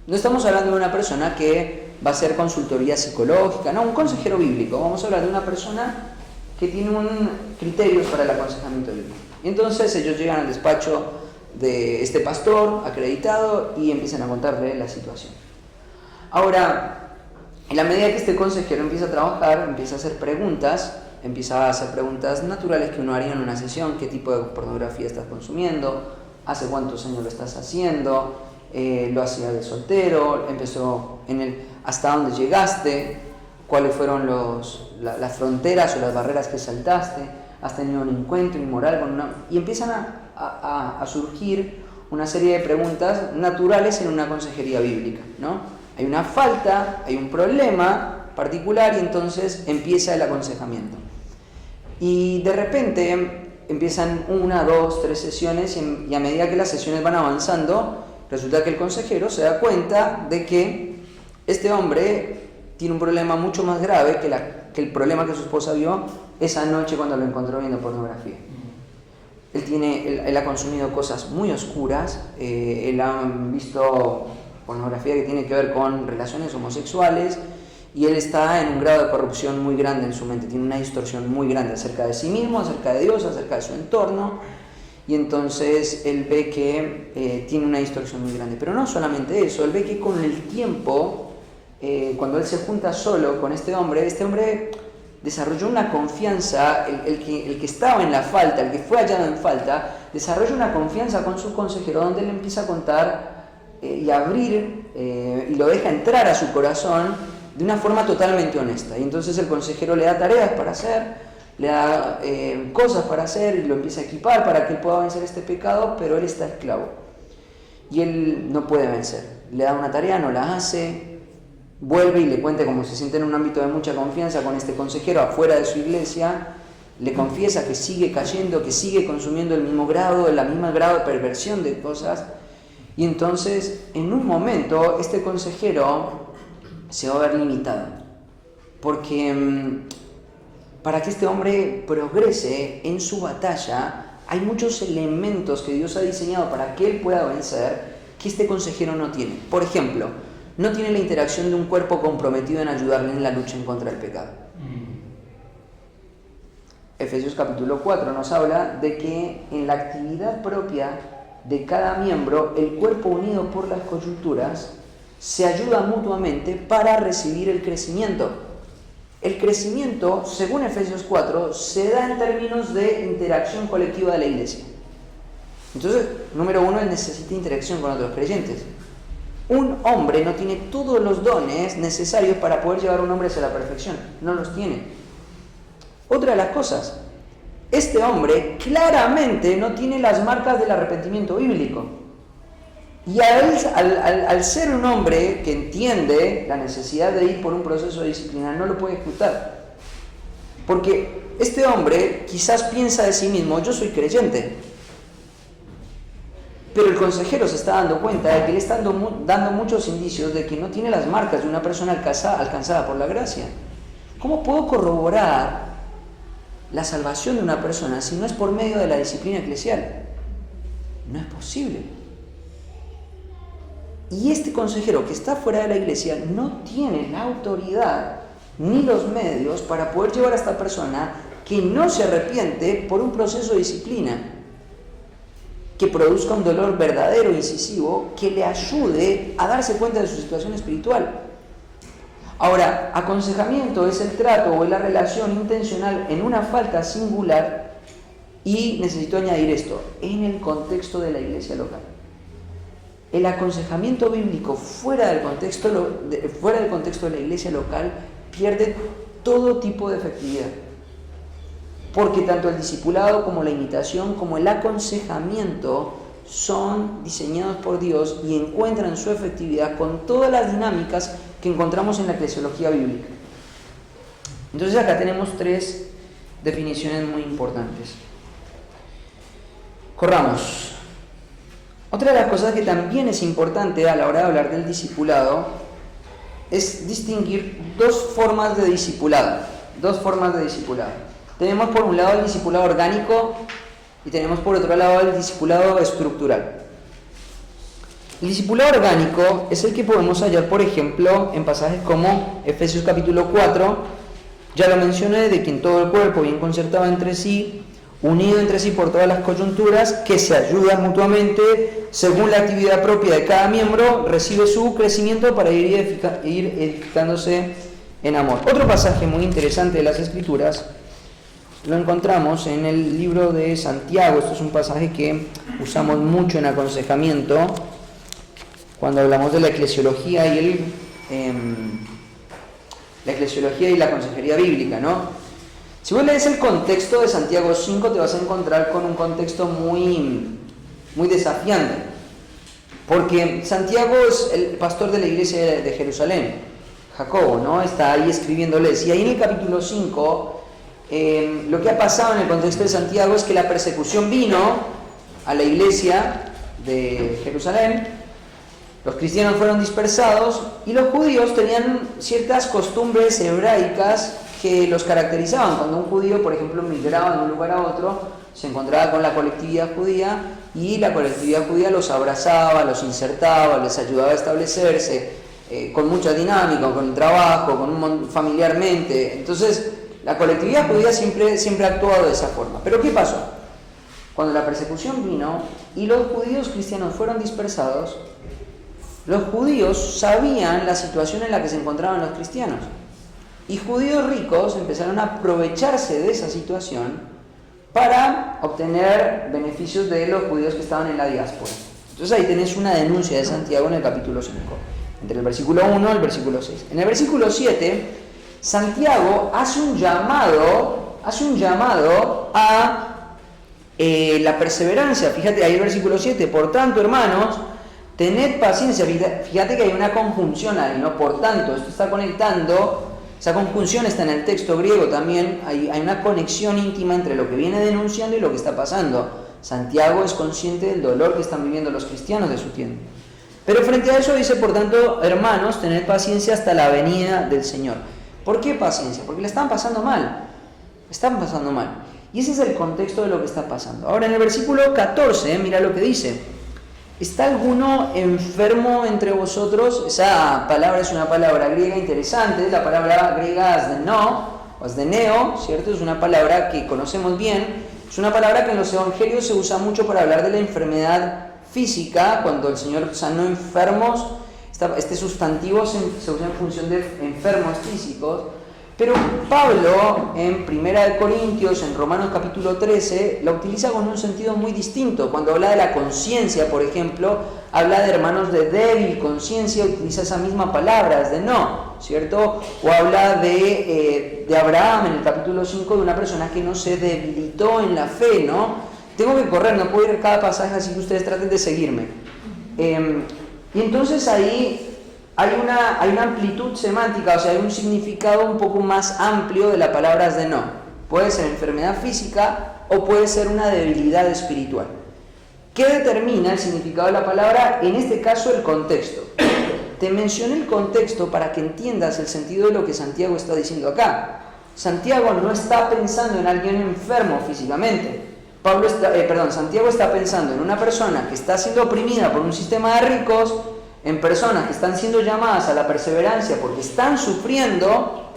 [SPEAKER 1] No estamos hablando de una persona que va a hacer consultoría psicológica, no, un consejero bíblico. Vamos a hablar de una persona que tiene un criterios para el aconsejamiento bíblico. Y entonces ellos llegan al despacho de este pastor acreditado y empiezan a contarle la situación. Ahora, en la medida que este consejero empieza a trabajar, empieza a hacer preguntas naturales que uno haría en una sesión: ¿qué tipo de pornografía estás consumiendo? ¿Hace cuántos años lo estás haciendo? ¿Lo hacía de soltero? ¿Hasta dónde llegaste? ¿Cuáles fueron las fronteras o las barreras que saltaste? ¿Has tenido un encuentro inmoral con una...? Y empiezan a surgir una serie de preguntas naturales en una consejería bíblica, ¿no? Hay una falta, hay un problema particular, y entonces empieza el aconsejamiento. Y de repente empiezan 1, 2, 3 sesiones, y a medida que las sesiones van avanzando, resulta que el consejero se da cuenta de que este hombre tiene un problema mucho más grave que el problema que su esposa vio esa noche cuando lo encontró viendo pornografía. Él ha consumido cosas muy oscuras, él ha visto pornografía que tiene que ver con relaciones homosexuales, y él está en un grado de corrupción muy grande en su mente, tiene una distorsión muy grande acerca de sí mismo, acerca de Dios, acerca de su entorno, y entonces él ve que tiene una distorsión muy grande. Pero no solamente eso, él ve que con el tiempo, cuando él se junta solo con este hombre desarrolló una confianza, el que estaba en la falta, el que fue hallado en falta, desarrolla una confianza con su consejero, donde él empieza a contar y abrir y lo deja entrar a su corazón de una forma totalmente honesta. Y entonces el consejero le da tareas para hacer, le da cosas para hacer, y lo empieza a equipar para que él pueda vencer este pecado, pero él está esclavo y él no puede vencer. Le da una tarea, no la hace, vuelve y le cuenta cómo se siente en un ámbito de mucha confianza con este consejero afuera de su iglesia, le confiesa que sigue cayendo, que sigue consumiendo el mismo grado de perversión de cosas. Y entonces, en un momento, este consejero se va a ver limitado, porque para que este hombre progrese en su batalla, hay muchos elementos que Dios ha diseñado para que él pueda vencer, que este consejero no tiene. Por ejemplo, no tiene la interacción de un cuerpo comprometido en ayudarle en la lucha en contra del pecado. Efesios capítulo 4 nos habla de que en la actividad propia de cada miembro, el cuerpo unido por las coyunturas se ayuda mutuamente para recibir el crecimiento. El crecimiento, según Efesios 4, se da en términos de interacción colectiva de la iglesia. Entonces, número 1, él necesita interacción con otros creyentes. Un hombre no tiene todos los dones necesarios para poder llevar a un hombre hacia la perfección. No los tiene. Otra de las cosas, este hombre claramente no tiene las marcas del arrepentimiento bíblico. Y al ser un hombre que entiende la necesidad de ir por un proceso de disciplina, no lo puede ejecutar. Porque este hombre quizás piensa de sí mismo, yo soy creyente. Pero el consejero se está dando cuenta de que le está dando muchos indicios de que no tiene las marcas de una persona alcanzada por la gracia. ¿Cómo puedo corroborar la salvación de una persona si no es por medio de la disciplina eclesial? No es posible. Y este consejero que está fuera de la iglesia no tiene la autoridad ni los medios para poder llevar a esta persona que no se arrepiente por un proceso de disciplina que produzca un dolor verdadero, incisivo, que le ayude a darse cuenta de su situación espiritual. Ahora, aconsejamiento es el trato o es la relación intencional en una falta singular, y necesito añadir esto, en el contexto de la iglesia local. El aconsejamiento bíblico fuera del contexto de la iglesia local pierde todo tipo de efectividad. Porque tanto el discipulado como la imitación, como el aconsejamiento son diseñados por Dios y encuentran su efectividad con todas las dinámicas que encontramos en la eclesiología bíblica. Entonces acá tenemos 3 definiciones muy importantes. Corramos. Otra de las cosas que también es importante a la hora de hablar del discipulado es distinguir 2 formas de discipulado. Tenemos por un lado el discipulado orgánico y tenemos por otro lado el discipulado estructural. El discipulado orgánico es el que podemos hallar, por ejemplo, en pasajes como Efesios capítulo 4, ya lo mencioné, de que en todo el cuerpo, bien concertado entre sí, unido entre sí por todas las coyunturas, que se ayudan mutuamente, según la actividad propia de cada miembro, recibe su crecimiento para ir edificándose en amor. Otro pasaje muy interesante de las Escrituras lo encontramos en el libro de Santiago. Esto es un pasaje que usamos mucho en aconsejamiento cuando hablamos de la eclesiología y la consejería bíblica, ¿no? Si vos lees el contexto de Santiago 5, te vas a encontrar con un contexto muy desafiante, porque Santiago es el pastor de la iglesia de Jerusalén, Jacobo, ¿no? Está ahí escribiéndoles, y ahí en el capítulo 5 lo que ha pasado en el contexto de Santiago es que la persecución vino a la iglesia de Jerusalén, los cristianos fueron dispersados y los judíos tenían ciertas costumbres hebraicas que los caracterizaban. Cuando un judío, por ejemplo, migraba de un lugar a otro, se encontraba con la colectividad judía y la colectividad judía los abrazaba, los insertaba, les ayudaba a establecerse con mucha dinámica, con el trabajo, familiarmente. Entonces, la colectividad judía siempre ha actuado de esa forma. Pero ¿qué pasó? Cuando la persecución vino y los judíos cristianos fueron dispersados, los judíos sabían la situación en la que se encontraban los cristianos. Y judíos ricos empezaron a aprovecharse de esa situación para obtener beneficios de los judíos que estaban en la diáspora. Entonces ahí tenés una denuncia de Santiago en el capítulo 5, entre el versículo 1 y el versículo 6. En el versículo 7, Santiago hace un llamado a la perseverancia. Fíjate ahí el versículo 7, por tanto, hermanos, tened paciencia. Fíjate que hay una conjunción ahí, ¿no? Por tanto, esto está conectando. Esa conjunción está en el texto griego también, hay una conexión íntima entre lo que viene denunciando y lo que está pasando. Santiago es consciente del dolor que están viviendo los cristianos de su tiempo. Pero frente a eso dice, por tanto, hermanos, tened paciencia hasta la venida del Señor. ¿Por qué paciencia? Porque le están pasando mal. Y ese es el contexto de lo que está pasando. Ahora en el versículo 14, mira lo que dice. ¿Está alguno enfermo entre vosotros? Esa palabra es una palabra griega interesante, la palabra griega asdeneo, ¿cierto? Es una palabra que conocemos bien, es una palabra que en los evangelios se usa mucho para hablar de la enfermedad física, cuando el Señor sanó enfermos, este sustantivo se usa en función de enfermos físicos, pero Pablo en 1 Corintios, en Romanos capítulo 13, la utiliza con un sentido muy distinto. Cuando habla de la conciencia, por ejemplo, habla de hermanos de débil conciencia, utiliza esa misma palabra, ¿cierto? O habla de Abraham en el capítulo 5, de una persona que no se debilitó en la fe, ¿no? Tengo que correr, no puedo ir a cada pasaje, así que ustedes traten de seguirme. Y entonces ahí hay una amplitud semántica, o sea, hay un significado un poco más amplio de la palabra asdenó. Puede ser enfermedad física o puede ser una debilidad espiritual. ¿Qué determina el significado de la palabra? En este caso, el contexto. Te mencioné el contexto para que entiendas el sentido de lo que Santiago está diciendo acá. Santiago no está pensando en alguien enfermo físicamente. Santiago está pensando en una persona que está siendo oprimida por un sistema de ricos, en personas que están siendo llamadas a la perseverancia porque están sufriendo,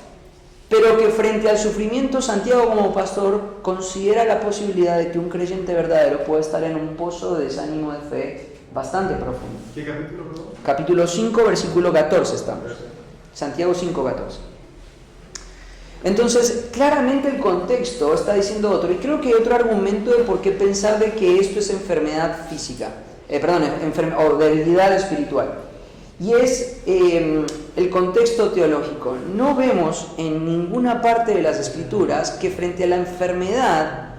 [SPEAKER 1] pero que frente al sufrimiento Santiago como pastor considera la posibilidad de que un creyente verdadero puede estar en un pozo de desánimo de fe bastante profundo.
[SPEAKER 2] ¿Qué capítulo, perdón?
[SPEAKER 1] Capítulo 5, versículo 14 estamos. Santiago 5, 14. Entonces, claramente el contexto está diciendo otro, y creo que hay otro argumento de por qué pensar de que esto es enfermedad física, o debilidad espiritual, y es el contexto teológico. No vemos en ninguna parte de las Escrituras que frente a la enfermedad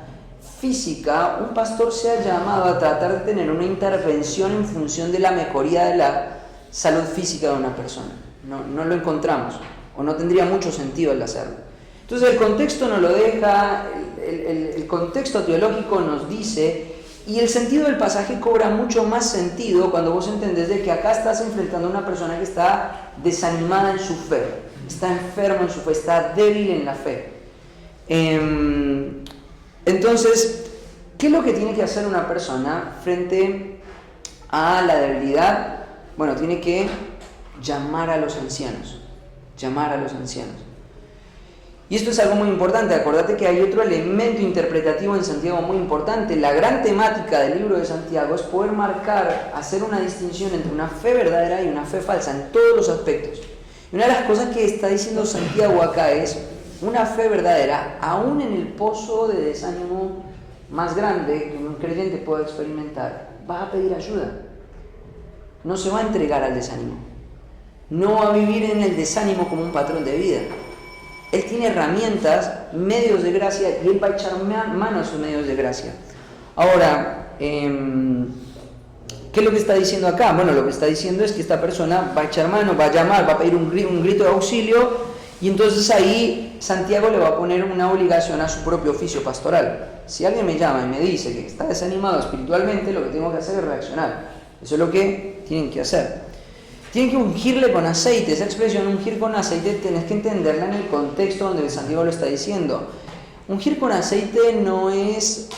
[SPEAKER 1] física un pastor sea llamado a tratar de tener una intervención en función de la mejoría de la salud física de una persona. No lo encontramos, o no tendría mucho sentido el hacerlo. Entonces el contexto nos lo deja, el contexto teológico nos dice, y el sentido del pasaje cobra mucho más sentido cuando vos entendés de que acá estás enfrentando a una persona que está desanimada en su fe, está enfermo en su fe, está débil en la fe. Entonces, ¿qué es lo que tiene que hacer una persona frente a la debilidad? Bueno, tiene que llamar a los ancianos. Y esto es algo muy importante. Acordate que hay otro elemento interpretativo en Santiago muy importante. La gran temática del libro de Santiago es poder hacer una distinción entre una fe verdadera y una fe falsa en todos los aspectos. Y una de las cosas que está diciendo Santiago acá es: una fe verdadera, aún en el pozo de desánimo más grande que un creyente pueda experimentar, va a pedir ayuda. No se va a entregar al desánimo. No va a vivir en el desánimo como un patrón de vida. Él tiene herramientas, medios de gracia, y él va a echar mano a sus medios de gracia. Ahora, ¿qué es lo que está diciendo acá? Bueno, lo que está diciendo es que esta persona va a echar mano, va a llamar, va a pedir un grito de auxilio, y entonces ahí Santiago le va a poner una obligación a su propio oficio pastoral. Si alguien me llama y me dice que está desanimado espiritualmente, lo que tengo que hacer es reaccionar. Eso es lo que tienen que hacer. Tienen que ungirle con aceite. Esa expresión, ungir con aceite, tenés que entenderla en el contexto donde Santiago lo está diciendo. Ungir con aceite no es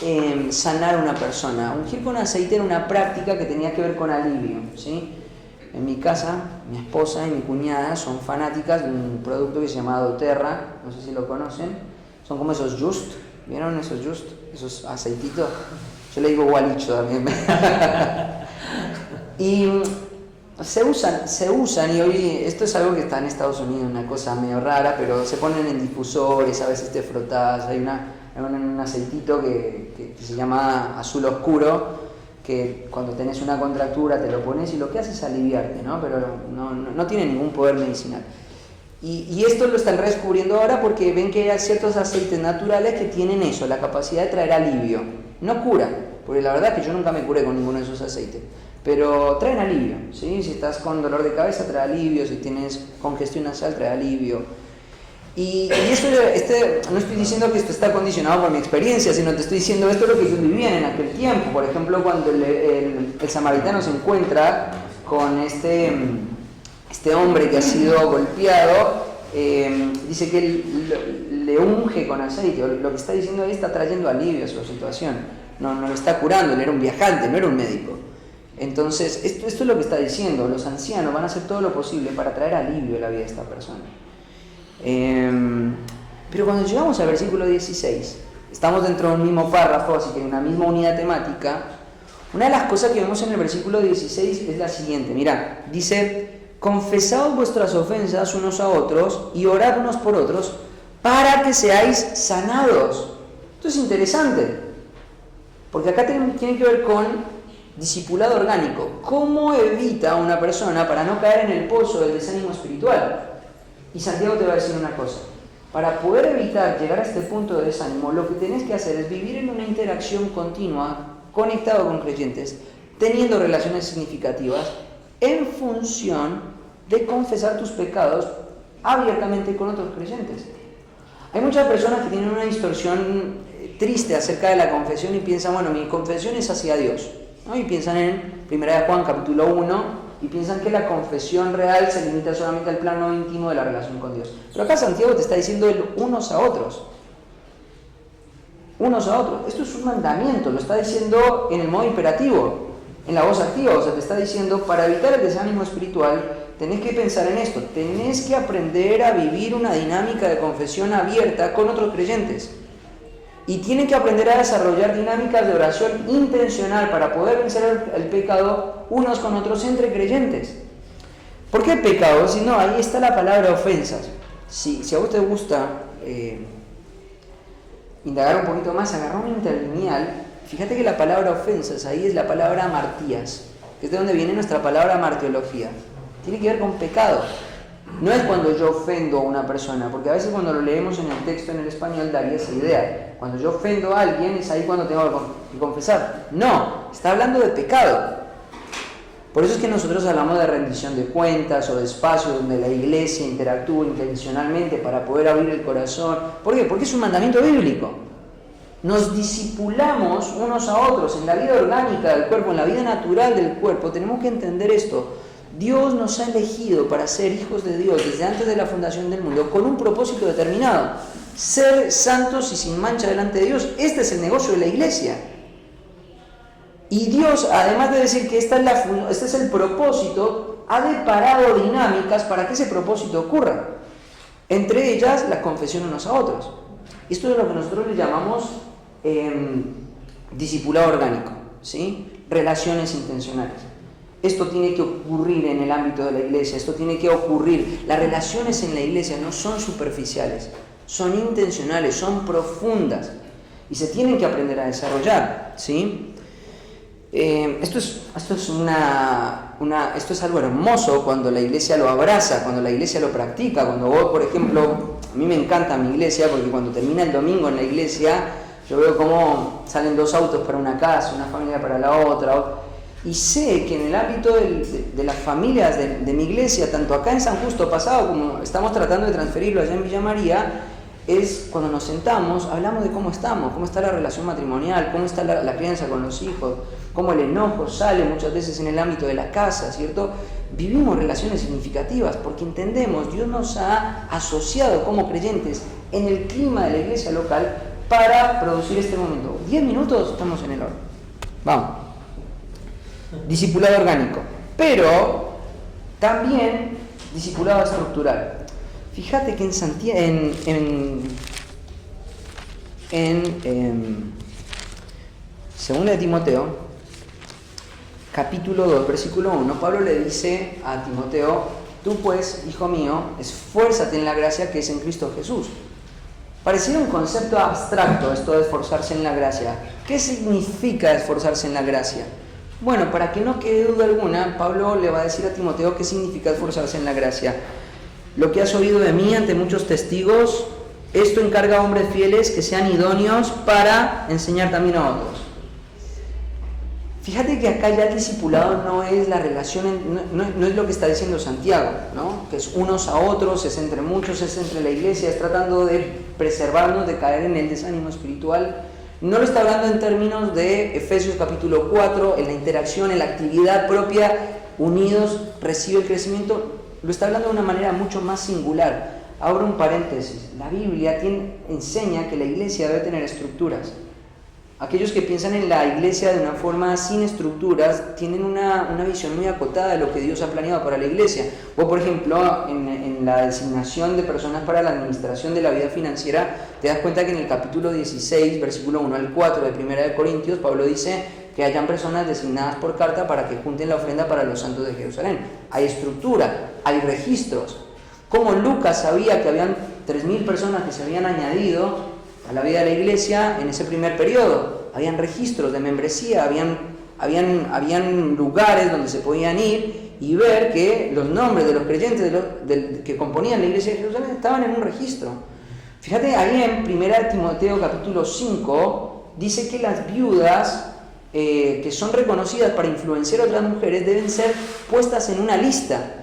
[SPEAKER 1] sanar a una persona. Ungir con aceite era una práctica que tenía que ver con alivio, ¿sí? En mi casa, mi esposa y mi cuñada son fanáticas de un producto que se llama doTERRA, no sé si lo conocen. Son como esos Just, ¿vieron esos Just? Esos aceititos. Yo le digo gualicho también. Y se usan, y hoy esto es algo que está en Estados Unidos, una cosa medio rara, pero se ponen en difusores, a veces te frotás. Hay un aceitito que se llama azul oscuro, que cuando tenés una contractura te lo pones y lo que hace es aliviarte, ¿no? Pero no tiene ningún poder medicinal. Y esto lo están redescubriendo ahora porque ven que hay ciertos aceites naturales que tienen eso, la capacidad de traer alivio. No cura, porque la verdad es que yo nunca me curé con ninguno de esos aceites, pero traen alivio, ¿sí? Si estás con dolor de cabeza, trae alivio. Si tienes congestión nasal, trae alivio. Y esto, no estoy diciendo que esto está condicionado por mi experiencia, sino te estoy diciendo esto es lo que ellos vivían en aquel tiempo. Por ejemplo, cuando el samaritano se encuentra con este hombre que ha sido golpeado, dice que él le unge con aceite. Lo que está diciendo ahí está trayendo alivio a su situación. No lo está curando, él era un viajante, no era un médico. Entonces, esto es lo que está diciendo. Los ancianos van a hacer todo lo posible para traer alivio a la vida de esta persona. Pero cuando llegamos al versículo 16, estamos dentro de un mismo párrafo, así que en una misma unidad temática. Una de las cosas que vemos en el versículo 16 es la siguiente. Mirá, dice: confesaos vuestras ofensas unos a otros y orad unos por otros para que seáis sanados. Esto es interesante, porque acá tiene que ver con discipulado orgánico. ¿Cómo evita una persona para no caer en el pozo del desánimo espiritual? Y Santiago te va a decir una cosa: para poder evitar llegar a este punto de desánimo, lo que tenés que hacer es vivir en una interacción continua, conectado con creyentes, teniendo relaciones significativas en función de confesar tus pecados abiertamente con otros creyentes. Hay muchas personas que tienen una distorsión triste acerca de la confesión y piensan, bueno, mi confesión es hacia Dios, ¿no? Y piensan en 1 Juan capítulo 1 y piensan que la confesión real se limita solamente al plano íntimo de la relación con Dios. Pero acá Santiago te está diciendo el unos a otros. Unos a otros. Esto es un mandamiento, lo está diciendo en el modo imperativo, en la voz activa. O sea, te está diciendo, para evitar el desánimo espiritual, tenés que pensar en esto. Tenés que aprender a vivir una dinámica de confesión abierta con otros creyentes. Y tienen que aprender a desarrollar dinámicas de oración intencional para poder vencer el pecado unos con otros entre creyentes. ¿Por qué pecado? Si no, ahí está la palabra ofensas. Si a vos te gusta indagar un poquito más, agarrar un interlineal, fíjate que la palabra ofensas ahí es la palabra amartías, que es de donde viene nuestra palabra martiología. Tiene que ver con pecado. No es cuando yo ofendo a una persona, porque a veces cuando lo leemos en el texto en el español daría esa idea. Cuando yo ofendo a alguien es ahí cuando tengo que confesar. No, está hablando de pecado. Por eso es que nosotros hablamos de rendición de cuentas o de espacios donde la iglesia interactúa intencionalmente para poder abrir el corazón. ¿Por qué? Porque es un mandamiento bíblico. Nos discipulamos unos a otros en la vida orgánica del cuerpo, en la vida natural del cuerpo. Tenemos que entender esto. Dios nos ha elegido para ser hijos de Dios desde antes de la fundación del mundo con un propósito determinado: ser santos y sin mancha delante de Dios. Este es el negocio de la iglesia. Y Dios, además de decir que este es el propósito, ha deparado dinámicas para que ese propósito ocurra. Entre ellas, la confesión unos a otros. Esto es lo que nosotros le llamamos discipulado orgánico, ¿sí? Relaciones intencionales. Esto tiene que ocurrir en el ámbito de la iglesia, esto tiene que ocurrir. Las relaciones en la iglesia no son superficiales, son intencionales, son profundas y se tienen que aprender a desarrollar, ¿sí? Esto es algo hermoso cuando la iglesia lo abraza, cuando la iglesia lo practica. Cuando vos, por ejemplo, a mí me encanta mi iglesia porque cuando termina el domingo en la iglesia yo veo cómo salen 2 autos para una casa, una familia para la otra. Y sé que en el ámbito de las familias de mi iglesia, tanto acá en San Justo Pasado como estamos tratando de transferirlo allá en Villa María, es cuando nos sentamos, hablamos de cómo estamos, cómo está la relación matrimonial, cómo está la crianza con los hijos, cómo el enojo sale muchas veces en el ámbito de la casa, ¿cierto? Vivimos relaciones significativas porque entendemos, Dios nos ha asociado como creyentes en el clima de la iglesia local para producir este momento. 10 minutos, estamos en el horno. Vamos. Discipulado orgánico, pero también discipulado estructural. Fíjate que en 2 de Timoteo, capítulo 2, versículo 1, Pablo le dice a Timoteo: tú pues, hijo mío, esfuérzate en la gracia que es en Cristo Jesús. Pareciera un concepto abstracto esto de esforzarse en la gracia. ¿Qué significa esforzarse en la gracia? Bueno, para que no quede duda alguna, Pablo le va a decir a Timoteo qué significa esforzarse en la gracia. Lo que has oído de mí ante muchos testigos, esto encarga a hombres fieles que sean idóneos para enseñar también a otros. Fíjate que acá ya el discipulado no es la relación, no es lo que está diciendo Santiago, ¿no? Que es unos a otros, es entre muchos, es entre la iglesia, es tratando de preservarnos de caer en el desánimo espiritual. No lo está hablando en términos de Efesios capítulo 4, en la interacción, en la actividad propia, unidos, recibe el crecimiento. Lo está hablando de una manera mucho más singular. Abro un paréntesis. La Biblia enseña que la iglesia debe tener estructuras. Aquellos que piensan en la iglesia de una forma sin estructuras tienen una visión muy acotada de lo que Dios ha planeado para la iglesia. O por ejemplo, en la designación de personas para la administración de la vida financiera, te das cuenta que en el capítulo 16, versículo 1 al 4 de 1 de Corintios, Pablo dice que hayan personas designadas por carta para que junten la ofrenda para los santos de Jerusalén. Hay estructura, hay registros. Como Lucas sabía que habían 3.000 personas que se habían añadido a la vida de la iglesia en ese primer periodo, habían registros de membresía, habían lugares donde se podían ir y ver que los nombres de los creyentes que componían la iglesia de Jerusalén estaban en un registro. Fíjate, ahí en 1 Timoteo capítulo 5 dice que las viudas que son reconocidas para influenciar a otras mujeres deben ser puestas en una lista.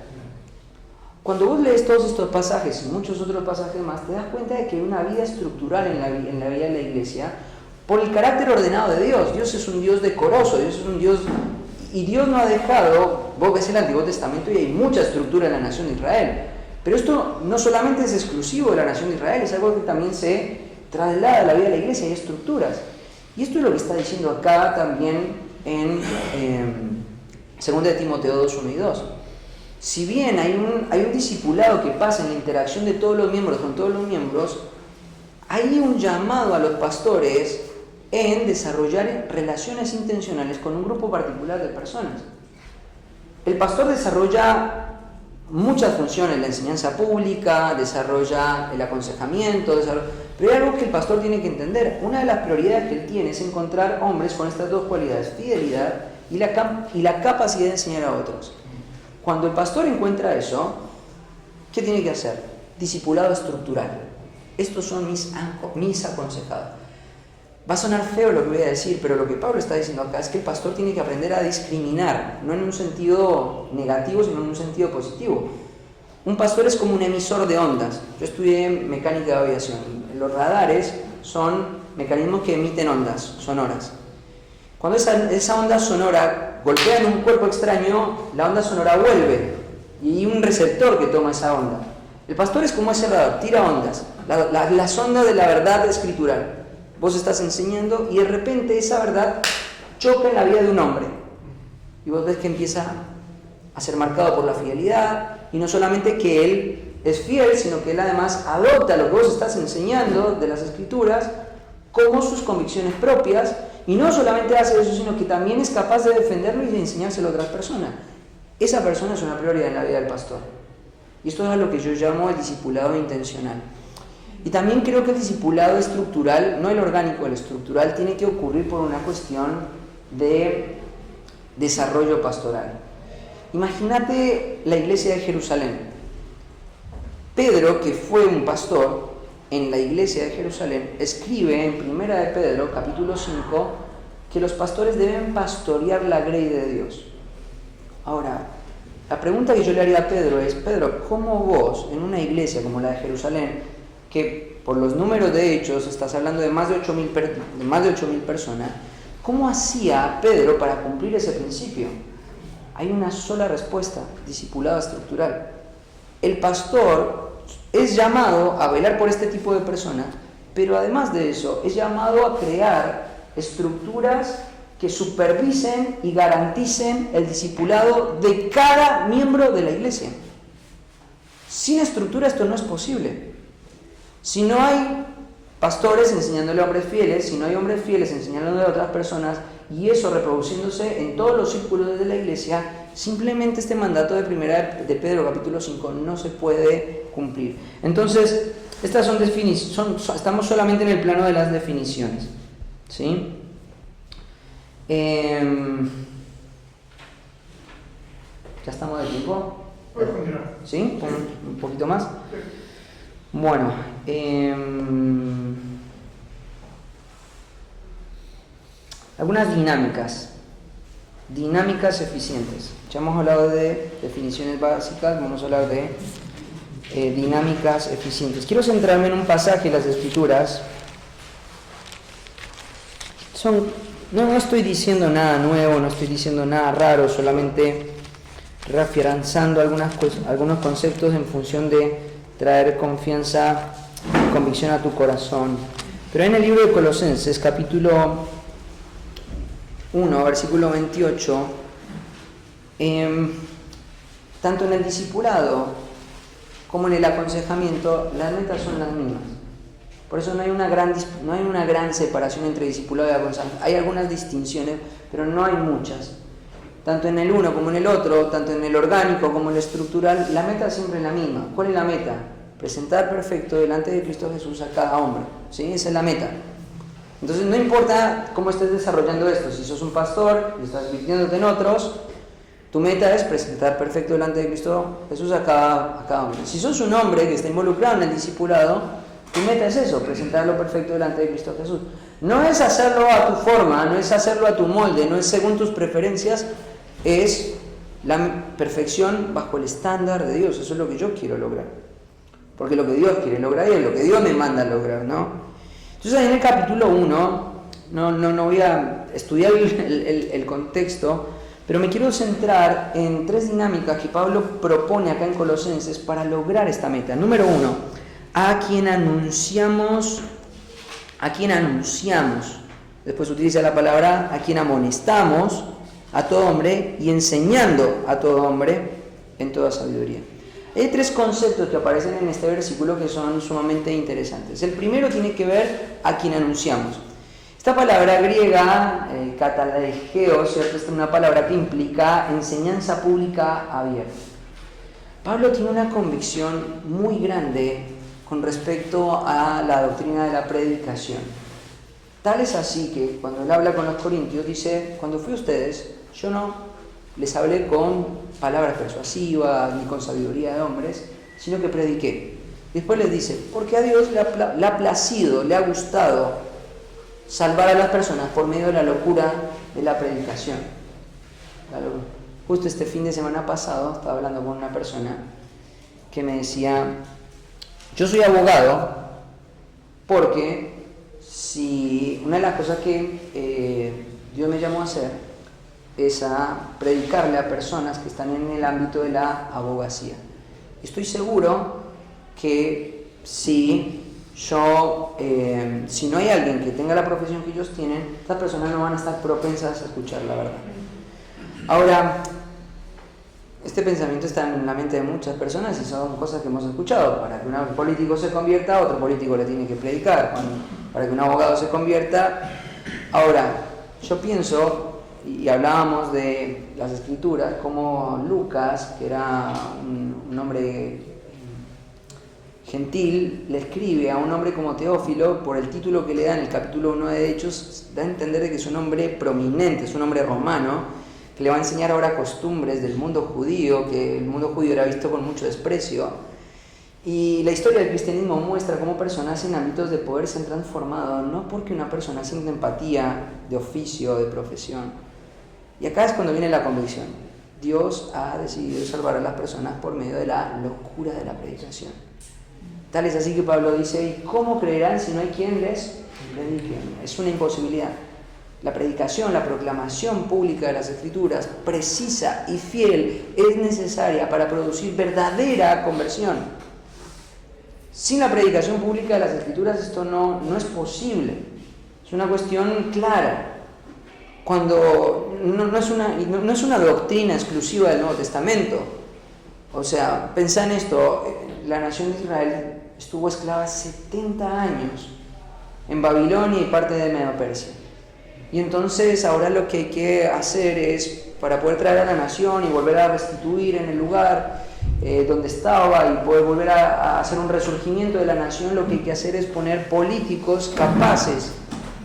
[SPEAKER 1] Cuando vos lees todos estos pasajes y muchos otros pasajes más, te das cuenta de que hay una vida estructural en la vida de la iglesia por el carácter ordenado de Dios. Dios es un Dios decoroso, Dios es un Dios... Y Dios no ha dejado, vos ves el Antiguo Testamento y hay mucha estructura en la nación de Israel. Pero esto no solamente es exclusivo de la nación de Israel, es algo que también se traslada a la vida de la iglesia, hay estructuras. Y esto es lo que está diciendo acá también en 2 de Timoteo 2, 1 y 2. Si bien hay un discipulado que pasa en la interacción de todos los miembros con todos los miembros, hay un llamado a los pastores en desarrollar relaciones intencionales con un grupo particular de personas. El pastor desarrolla muchas funciones, la enseñanza pública, desarrolla el aconsejamiento, pero hay algo que el pastor tiene que entender. Una de las prioridades que él tiene es encontrar hombres con estas dos cualidades, fidelidad y la capacidad de enseñar a otros. Cuando el pastor encuentra eso, ¿qué tiene que hacer? Discipulado estructural. Estos son mis aconsejados. Va a sonar feo lo que voy a decir, pero lo que Pablo está diciendo acá es que el pastor tiene que aprender a discriminar, no en un sentido negativo, sino en un sentido positivo. Un pastor es como un emisor de ondas. Yo estudié mecánica de aviación. Los radares son mecanismos que emiten ondas sonoras. Cuando esa onda sonora golpea en un cuerpo extraño, la onda sonora vuelve y hay un receptor que toma esa onda. El pastor es como ese radar, tira ondas, las ondas de la verdad escritural. Vos estás enseñando y de repente esa verdad choca en la vida de un hombre. Y vos ves que empieza a ser marcado por la fidelidad, y no solamente que él es fiel, sino que él además adopta lo que vos estás enseñando de las escrituras como sus convicciones propias, y no solamente hace eso, sino que también es capaz de defenderlo y de enseñárselo a otras personas. Esa persona es una prioridad en la vida del pastor. Y esto es a lo que yo llamo el discipulado intencional. Y también creo que el discipulado estructural, no el orgánico, el estructural, tiene que ocurrir por una cuestión de desarrollo pastoral. Imagínate la iglesia de Jerusalén. Pedro, que fue un pastor en la iglesia de Jerusalén, escribe en 1 de Pedro, capítulo 5, que los pastores deben pastorear la grey de Dios. Ahora, la pregunta que yo le haría a Pedro es: Pedro, ¿cómo vos, en una iglesia como la de Jerusalén, que por los números de hechos estás hablando de más de 8.000 personas, cómo hacía Pedro para cumplir ese principio? Hay una sola respuesta: discipulado estructural. El pastor es llamado a velar por este tipo de personas, pero además de eso es llamado a crear estructuras que supervisen y garanticen el discipulado de cada miembro de la iglesia. Sin estructura esto no es posible. Si no hay pastores enseñándole a hombres fieles, si no hay hombres fieles enseñándole a otras personas, y eso reproduciéndose en todos los círculos de la iglesia, simplemente este mandato de 1 de Pedro capítulo 5 no se puede cumplir. Entonces, estas son definiciones, estamos solamente en el plano de las definiciones, ¿sí? ¿Ya estamos de tiempo?
[SPEAKER 2] Puedes continuar.
[SPEAKER 1] ¿Sí? ¿Un poquito más? Bueno, algunas dinámicas eficientes. Ya hemos hablado de definiciones básicas, vamos a hablar de dinámicas eficientes. Quiero centrarme en un pasaje de las Escrituras. No estoy diciendo nada nuevo, no estoy diciendo nada raro, solamente reafianzando algunos conceptos en función de traer confianza y convicción a tu corazón. Pero en el libro de Colosenses, capítulo 1, versículo 28, tanto en el discipulado como en el aconsejamiento, las metas son las mismas. Por eso no hay una gran separación entre discipulado y aconsejamiento. Hay algunas distinciones, pero no hay muchas. Tanto en el uno como en el otro, tanto en el orgánico como en el estructural, la meta siempre es la misma. ¿Cuál es la meta? Presentar perfecto delante de Cristo Jesús a cada hombre. ¿Sí? Esa es la meta. Entonces no importa cómo estés desarrollando esto, si sos un pastor y estás virtiéndote en otros, tu meta es presentar perfecto delante de Cristo Jesús a cada hombre. Si sos un hombre que está involucrado en el discipulado, tu meta es eso, presentarlo perfecto delante de Cristo Jesús. No es hacerlo a tu forma, no es hacerlo a tu molde, no es según tus preferencias, es la perfección bajo el estándar de Dios. Eso es lo que yo quiero lograr. Porque lo que Dios quiere lograr es lo que Dios me manda a lograr, ¿no? Entonces en el capítulo 1, no voy a estudiar el contexto, pero me quiero centrar en 3 dinámicas que Pablo propone acá en Colosenses para lograr esta meta. Número 1, a quien anunciamos. Después utiliza la palabra a quien amonestamos a todo hombre y enseñando a todo hombre en toda sabiduría. Hay 3 conceptos que aparecen en este versículo que son sumamente interesantes. El primero tiene que ver a quien anunciamos. Esta palabra griega, catalegeo, ¿cierto? Es una palabra que implica enseñanza pública abierta. Pablo tiene una convicción muy grande con respecto a la doctrina de la predicación. Tal es así que cuando él habla con los corintios dice, cuando fui a ustedes, yo no les hablé con palabras persuasivas ni con sabiduría de hombres, sino que prediqué. Después les dice, porque a Dios le ha placido, le ha gustado salvar a las personas por medio de la locura de la predicación. Justo este fin de semana pasado estaba hablando con una persona que me decía, yo soy abogado porque si una de las cosas que Dios me llamó a hacer es a predicarle a personas que están en el ámbito de la abogacía. Estoy seguro que si no hay alguien que tenga la profesión que ellos tienen, estas personas no van a estar propensas a escuchar la verdad. Ahora, este pensamiento está en la mente de muchas personas y son cosas que hemos escuchado. Para que un político se convierta, otro político le tiene que predicar. Para que un abogado se convierta. Ahora, yo pienso, y hablábamos de las escrituras, como Lucas, que era un hombre gentil, le escribe a un hombre como Teófilo, por el título que le da en el capítulo 1 de Hechos, da a entender de que es un hombre prominente, es un hombre romano, que le va a enseñar ahora costumbres del mundo judío, que el mundo judío era visto con mucho desprecio. Y la historia del cristianismo muestra cómo personas en ámbitos de poder se han transformado, no porque una persona siente empatía de oficio o de profesión. Y acá es cuando viene la convicción. Dios ha decidido salvar a las personas por medio de la locura de la predicación. Tal es así que Pablo dice, ¿y cómo creerán si no hay quien les predique? Es una imposibilidad. La predicación, la proclamación pública de las Escrituras, precisa y fiel, es necesaria para producir verdadera conversión. Sin la predicación pública de las Escrituras esto no es posible. Es una cuestión clara. Cuando no es una doctrina exclusiva del Nuevo Testamento. O sea, pensá en esto, la nación de Israel estuvo esclava 70 años en Babilonia y parte de Medo-Persia. Y entonces ahora lo que hay que hacer es, para poder traer a la nación y volver a restituir en el lugar donde estaba y poder volver a hacer un resurgimiento de la nación, lo que hay que hacer es poner políticos capaces,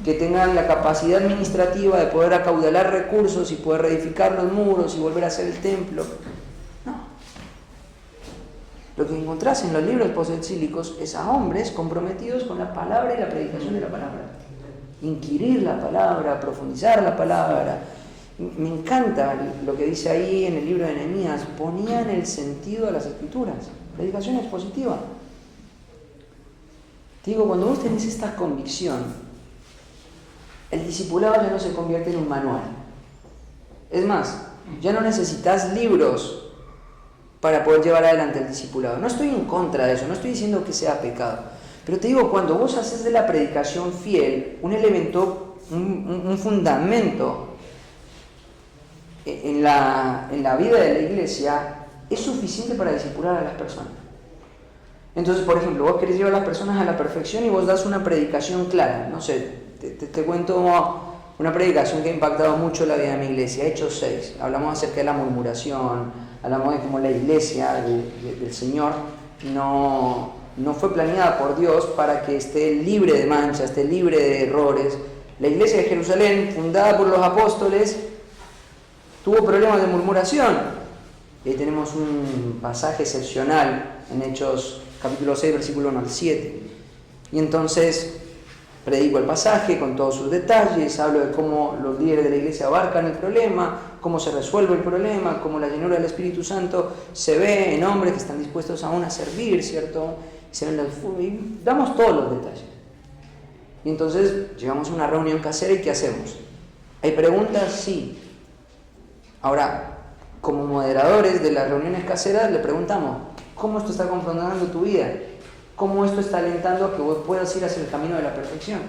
[SPEAKER 1] que tengan la capacidad administrativa de poder acaudalar recursos y poder reedificar los muros y volver a hacer el templo. No. Lo que encontrás en los libros posexílicos es a hombres comprometidos con la palabra y la predicación de la palabra. Inquirir la palabra, profundizar la palabra. Me encanta lo que dice ahí en el libro de Nehemías, ponían el sentido a las Escrituras, predicación expositiva. Te digo, cuando vos tenés esta convicción, el discipulado ya no se convierte en un manual. Es más, ya no necesitas libros para poder llevar adelante el discipulado. No estoy en contra de eso, no estoy diciendo que sea pecado. Pero te digo, cuando vos haces de la predicación fiel un elemento, un fundamento en la vida de la iglesia, es suficiente para discipular a las personas. Entonces, por ejemplo, vos querés llevar a las personas a la perfección y vos das una predicación clara. No sé, te cuento una predicación que ha impactado mucho la vida de mi iglesia, Hechos 6. Hablamos acerca de la murmuración, hablamos de cómo la iglesia del Señor no fue planeada por Dios para que esté libre de mancha, esté libre de errores. La iglesia de Jerusalén, fundada por los apóstoles, tuvo problemas de murmuración. Y ahí tenemos un pasaje excepcional en Hechos capítulo 6, versículo 1 al 7. Y entonces Predico el pasaje con todos sus detalles, hablo de cómo los líderes de la iglesia abarcan el problema, cómo se resuelve el problema, cómo la llenura del Espíritu Santo se ve en hombres que están dispuestos aún a servir, ¿cierto? Y damos todos los detalles. Y entonces llegamos a una reunión casera y ¿qué hacemos? ¿Hay preguntas? Sí. Ahora, como moderadores de las reuniones caseras le preguntamos, ¿cómo esto está confrontando tu vida? ¿Cómo esto está alentando a que vos puedas ir hacia el camino de la perfección?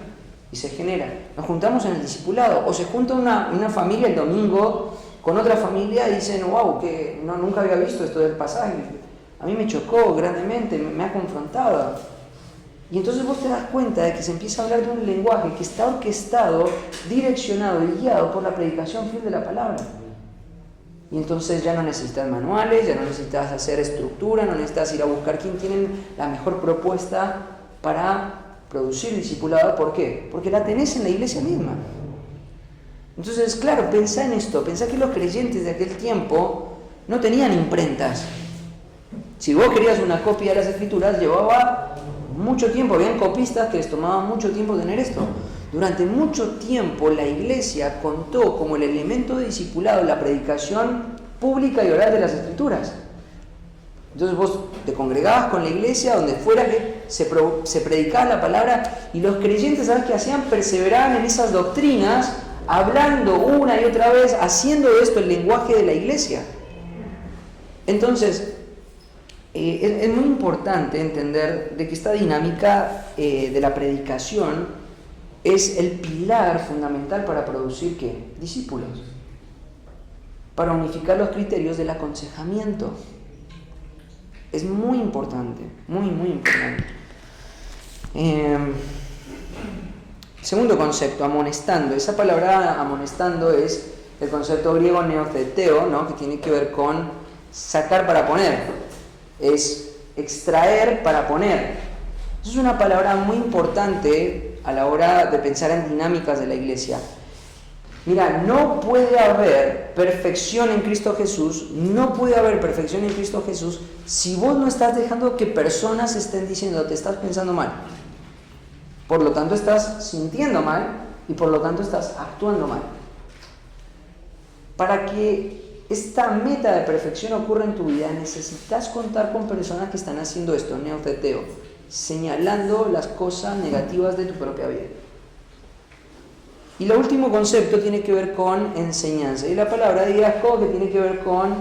[SPEAKER 1] Y se genera. Nos juntamos en el discipulado, o se junta una familia el domingo con otra familia y dicen, wow, que nunca había visto esto del pasaje. A mí me chocó grandemente, me ha confrontado. Y entonces vos te das cuenta de que se empieza a hablar de un lenguaje que está orquestado, direccionado y guiado por la predicación fiel de la palabra. Y entonces ya no necesitas manuales, ya no necesitas hacer estructura, no necesitas ir a buscar quién tiene la mejor propuesta para producir discipulado. ¿Por qué? Porque la tenés en la iglesia misma. Entonces, claro, pensá en esto, pensá que los creyentes de aquel tiempo no tenían imprentas. Si vos querías una copia de las Escrituras, llevaba mucho tiempo, habían copistas que les tomaba mucho tiempo tener esto. Durante mucho tiempo la iglesia contó como el elemento de discipulado la predicación pública y oral de las Escrituras. Entonces vos te congregabas con la iglesia donde fuera que se predicaba la palabra y los creyentes, ¿sabes qué hacían? Perseveraban en esas doctrinas, hablando una y otra vez, haciendo de esto el lenguaje de la iglesia. Entonces, es muy importante entender de que esta dinámica de la predicación es el pilar fundamental para producir ¿qué? Discípulos, para unificar los criterios del aconsejamiento. Es muy importante, muy importante. Segundo concepto, amonestando. Esa palabra amonestando es el concepto griego neotheteo, ¿no? Que tiene que ver con sacar para poner, es extraer para poner. Eso es una palabra muy importante a la hora de pensar en dinámicas de la iglesia. Mira, no puede haber perfección en Cristo Jesús, no puede haber perfección en Cristo Jesús si vos no estás dejando que personas estén diciendo te estás pensando mal. Por lo tanto estás sintiendo mal y por lo tanto estás actuando mal. Para que esta meta de perfección ocurra en tu vida necesitas contar con personas que están haciendo esto, neotheteo, señalando las cosas negativas de tu propia vida. Y el último concepto tiene que ver con enseñanza. Y la palabra didasko, que tiene que ver con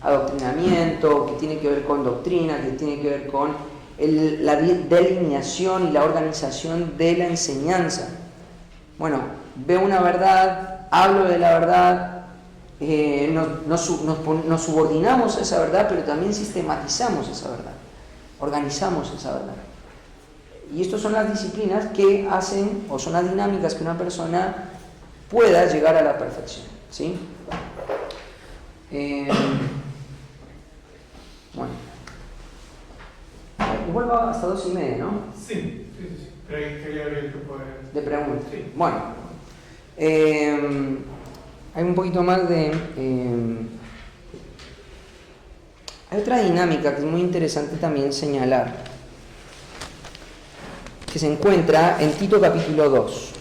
[SPEAKER 1] adoctrinamiento, que tiene que ver con doctrina, que tiene que ver con la delineación y la organización de la enseñanza. Bueno, veo una verdad, hablo de la verdad, nos subordinamos a esa verdad, pero también sistematizamos esa verdad. Organizamos esa verdad. Y estas son las disciplinas que hacen, o son las dinámicas que una persona pueda llegar a la perfección, ¿sí? Bueno. Igual va hasta 2:30, ¿no?
[SPEAKER 2] Sí. Pero ahí quería abrir el grupo
[SPEAKER 1] de preguntas.
[SPEAKER 2] Sí.
[SPEAKER 1] Bueno. Hay un poquito más de... hay otra dinámica que es muy interesante también señalar, que se encuentra en Tito capítulo 2,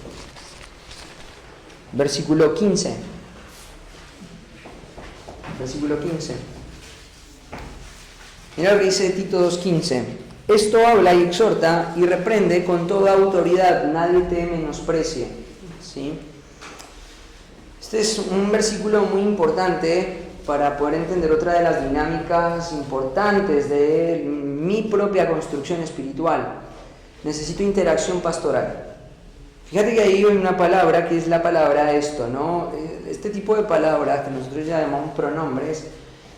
[SPEAKER 1] versículo 15. Versículo 15. Mira lo que dice Tito 2:15. Esto habla y exhorta y reprende con toda autoridad, nadie te menosprecie. ¿Sí? Este es un versículo muy importante para poder entender otra de las dinámicas importantes de mi propia construcción espiritual. Necesito interacción pastoral. Fíjate que ahí hay una palabra que es la palabra esto, ¿no? Este tipo de palabras que nosotros ya llamamos pronombres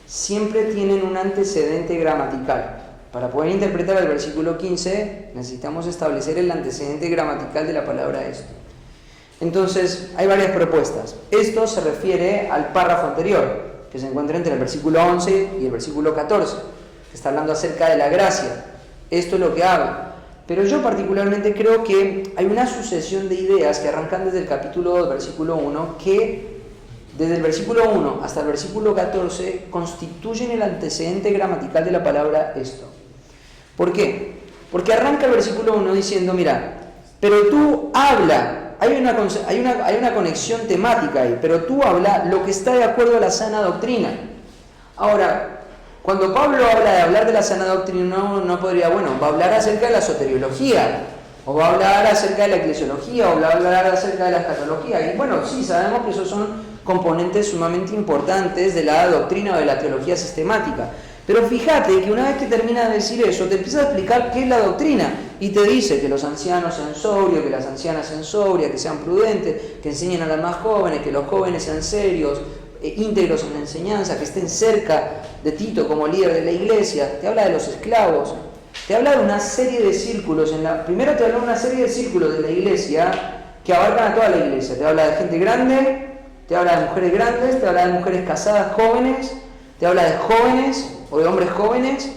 [SPEAKER 1] siempre tienen un antecedente gramatical. Para poder interpretar el versículo 15 necesitamos establecer el antecedente gramatical de la palabra esto. Entonces hay varias propuestas. Esto se refiere al párrafo anterior, que se encuentra entre el versículo 11 y el versículo 14, que está hablando acerca de la gracia. Esto es lo que habla. Pero yo particularmente creo que hay una sucesión de ideas que arrancan desde el capítulo 2, versículo 1, que desde el versículo 1 hasta el versículo 14 constituyen el antecedente gramatical de la palabra esto. ¿Por qué? Porque arranca el versículo 1 diciendo, mira, pero tú habla, hay una conexión temática ahí, pero tú habla lo que está de acuerdo a la sana doctrina. Ahora, cuando Pablo habla de hablar de la sana doctrina, no podría, va a hablar acerca de la soteriología, o va a hablar acerca de la eclesiología, o va a hablar acerca de la escatología. Y bueno, sí, sabemos que esos son componentes sumamente importantes de la doctrina o de la teología sistemática. Pero fíjate que una vez que termina de decir eso, te empieza a explicar qué es la doctrina. Y te dice que los ancianos sean sobrios, que las ancianas sean sobrias, que sean prudentes, que enseñen a las más jóvenes, que los jóvenes sean serios, íntegros en la enseñanza, que estén cerca de Tito como líder de la iglesia. Te habla de los esclavos, te habla de una serie de círculos. Primero te habla de una serie de círculos de la iglesia que abarcan a toda la iglesia. Te habla de gente grande, te habla de mujeres grandes, te habla de mujeres casadas jóvenes, te habla de jóvenes o de hombres jóvenes,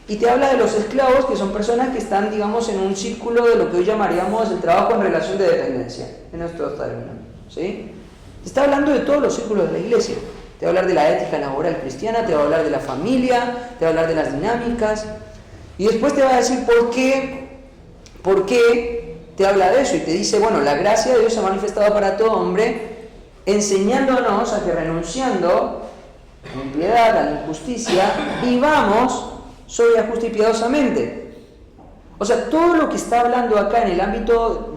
[SPEAKER 1] y te habla de los esclavos, que son personas que están, digamos, en un círculo de lo que hoy llamaríamos el trabajo en relación de dependencia, en estos términos, ¿sí? Te está hablando de todos los círculos de la iglesia. Te va a hablar de la ética laboral cristiana, te va a hablar de la familia, te va a hablar de las dinámicas, y después te va a decir por qué te habla de eso, y te dice, la gracia de Dios se ha manifestado para todo hombre, enseñándonos a que renunciando en piedad a la injusticia, vivamos sobria, justa y piadosamente. O sea, todo lo que está hablando acá en el ámbito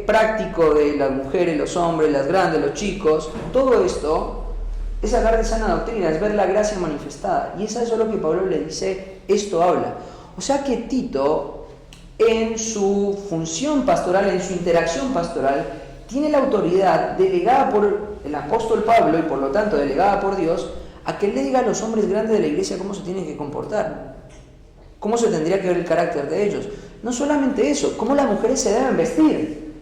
[SPEAKER 1] práctico de las mujeres, los hombres, las grandes, los chicos, todo esto es hablar de sana doctrina, es ver la gracia manifestada. Y es a eso lo que Pablo le dice, esto habla. O sea que Tito, en su función pastoral, en su interacción pastoral, tiene la autoridad delegada por el apóstol Pablo y por lo tanto delegada por Dios, a que él le diga a los hombres grandes de la iglesia cómo se tienen que comportar, cómo se tendría que ver el carácter de ellos. No solamente eso, cómo las mujeres se deben vestir,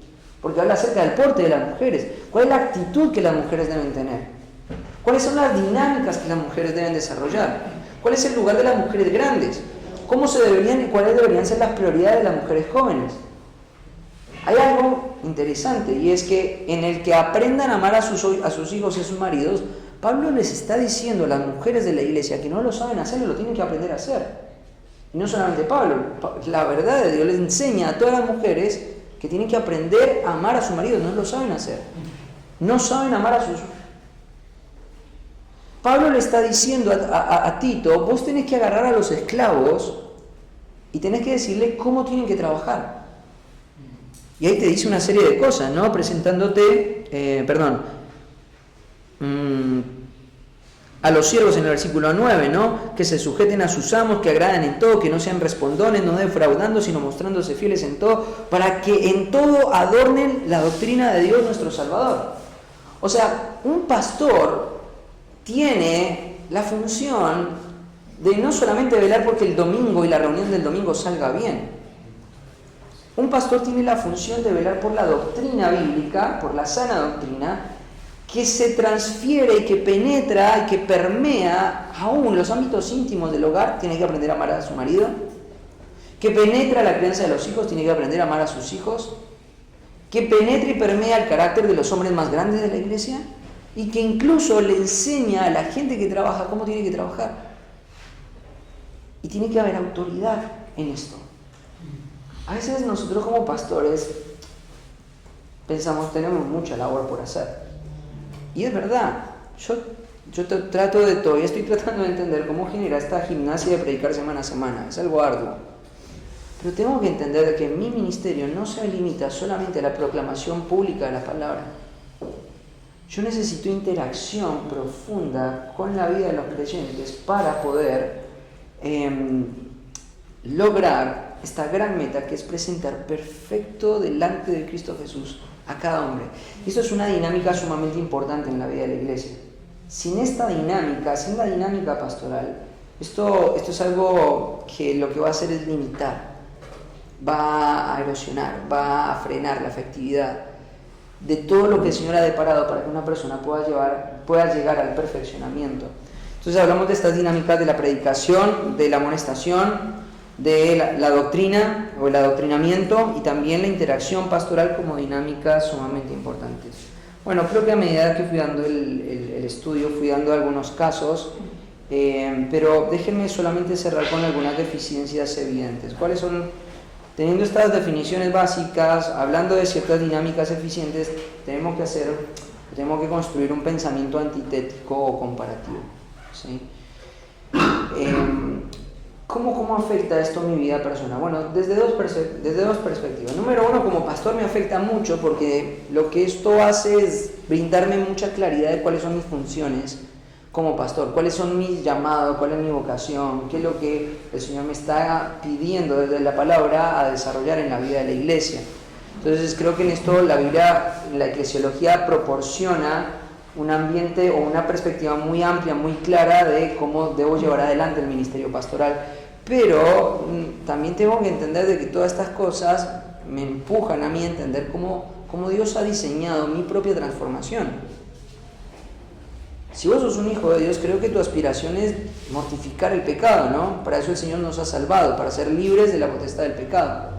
[SPEAKER 1] porque habla acerca del porte de las mujeres, cuál es la actitud que las mujeres deben tener, cuáles son las dinámicas que las mujeres deben desarrollar, cuál es el lugar de las mujeres grandes, cuáles deberían ser las prioridades de las mujeres jóvenes. Hay algo interesante, y es que en el que aprendan a amar a sus hijos y a sus maridos, Pablo les está diciendo a las mujeres de la iglesia que no lo saben hacer y lo tienen que aprender a hacer. Y no solamente Pablo, la verdad de Dios les enseña a todas las mujeres que tienen que aprender a amar a su marido, no lo saben hacer. No saben amar a sus... Pablo le está diciendo a Tito, vos tenés que agarrar a los esclavos y tenés que decirles cómo tienen que trabajar. Y ahí te dice una serie de cosas, ¿no? Presentándote, a los siervos en el versículo 9, ¿no? Que se sujeten a sus amos, que agraden en todo, que no sean respondones, no defraudando, sino mostrándose fieles en todo, para que en todo adornen la doctrina de Dios nuestro Salvador. O sea, un pastor tiene la función de no solamente velar porque el domingo y la reunión del domingo salga bien. Un pastor tiene la función de velar por la doctrina bíblica, por la sana doctrina, que se transfiere y que penetra y que permea aún los ámbitos íntimos del hogar. Tiene que aprender a amar a su marido, que penetra la crianza de los hijos, tiene que aprender a amar a sus hijos, que penetra y permea el carácter de los hombres más grandes de la iglesia, y que incluso le enseña a la gente que trabaja cómo tiene que trabajar. Y tiene que haber autoridad en esto. A veces nosotros como pastores pensamos, tenemos mucha labor por hacer. Y es verdad, yo todavía estoy tratando de entender cómo genera esta gimnasia de predicar semana a semana. Es algo arduo. Pero tengo que entender que mi ministerio no se limita solamente a la proclamación pública de la palabra. Yo necesito interacción profunda con la vida de los creyentes para poder lograr esta gran meta, que es presentar perfecto delante de Cristo Jesús a cada hombre. Y eso es una dinámica sumamente importante en la vida de la iglesia. Sin esta dinámica, sin la dinámica pastoral, esto es algo que lo que va a hacer es limitar, va a erosionar, va a frenar la efectividad de todo lo que el Señor ha deparado para que una persona pueda llegar al perfeccionamiento. Entonces hablamos de estas dinámicas de la predicación, de la amonestación, de la doctrina o el adoctrinamiento, y también la interacción pastoral como dinámicas sumamente importantes. Bueno, creo que a medida que fui dando el estudio, fui dando algunos casos, pero déjenme solamente cerrar con algunas deficiencias evidentes. ¿Cuáles son teniendo estas definiciones básicas, hablando de ciertas dinámicas eficientes, tenemos que construir un pensamiento antitético o comparativo, ¿sí? ¿Cómo afecta esto mi vida personal? Bueno, desde dos perspectivas. Número uno, como pastor me afecta mucho porque lo que esto hace es brindarme mucha claridad de cuáles son mis funciones como pastor, cuáles son mis llamados, cuál es mi vocación, qué es lo que el Señor me está pidiendo desde la palabra a desarrollar en la vida de la iglesia. Entonces creo que en esto la Biblia, la eclesiología proporciona un ambiente o una perspectiva muy amplia, muy clara de cómo debo llevar adelante el ministerio pastoral. Pero también tengo que entender de que todas estas cosas me empujan a mí a entender cómo Dios ha diseñado mi propia transformación. Si vos sos un hijo de Dios, creo que tu aspiración es mortificar el pecado, ¿no? Para eso el Señor nos ha salvado, para ser libres de la potestad del pecado.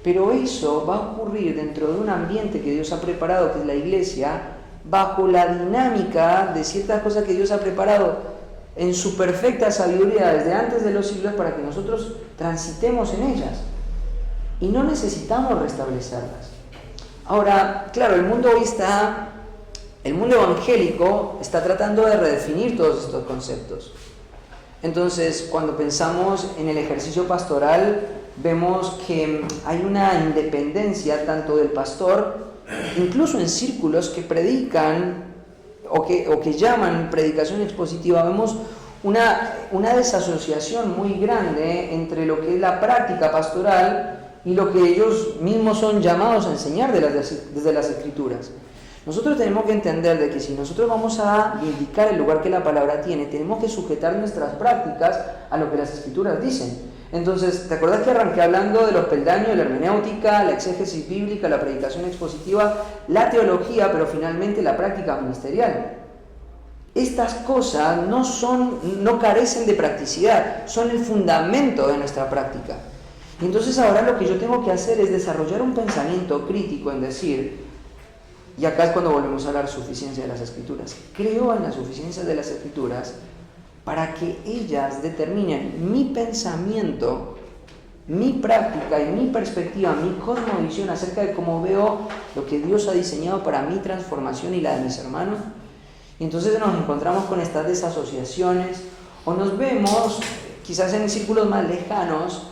[SPEAKER 1] Pero eso va a ocurrir dentro de un ambiente que Dios ha preparado, que es la iglesia, bajo la dinámica de ciertas cosas que Dios ha preparado en su perfecta sabiduría desde antes de los siglos para que nosotros transitemos en ellas. Y no necesitamos restablecerlas. Ahora, claro, el mundo evangélico está tratando de redefinir todos estos conceptos. Entonces, cuando pensamos en el ejercicio pastoral, vemos que hay una independencia tanto del pastor, incluso en círculos que predican o que llaman predicación expositiva, vemos una desasociación muy grande entre lo que es la práctica pastoral y lo que ellos mismos son llamados a enseñar desde las Escrituras. Nosotros tenemos que entender de que si nosotros vamos a indicar el lugar que la palabra tiene, tenemos que sujetar nuestras prácticas a lo que las Escrituras dicen. Entonces, ¿te acordás que arranqué hablando de los peldaños de la hermenéutica, la exégesis bíblica, la predicación expositiva, la teología, pero finalmente la práctica ministerial? Estas cosas no carecen de practicidad, son el fundamento de nuestra práctica. Y entonces ahora lo que yo tengo que hacer es desarrollar un pensamiento crítico en decir, y acá es cuando volvemos a hablar suficiencia de las Escrituras, creo en la suficiencia de las Escrituras para que ellas determinen mi pensamiento, mi práctica y mi perspectiva, mi cosmovisión acerca de cómo veo lo que Dios ha diseñado para mi transformación y la de mis hermanos. Y entonces nos encontramos con estas desasociaciones o nos vemos quizás en círculos más lejanos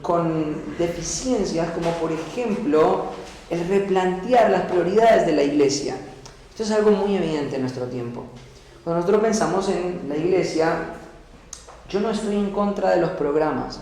[SPEAKER 1] con deficiencias como por ejemplo el replantear las prioridades de la iglesia. Esto es algo muy evidente en nuestro tiempo. Cuando nosotros pensamos en la iglesia, yo no estoy en contra de los programas,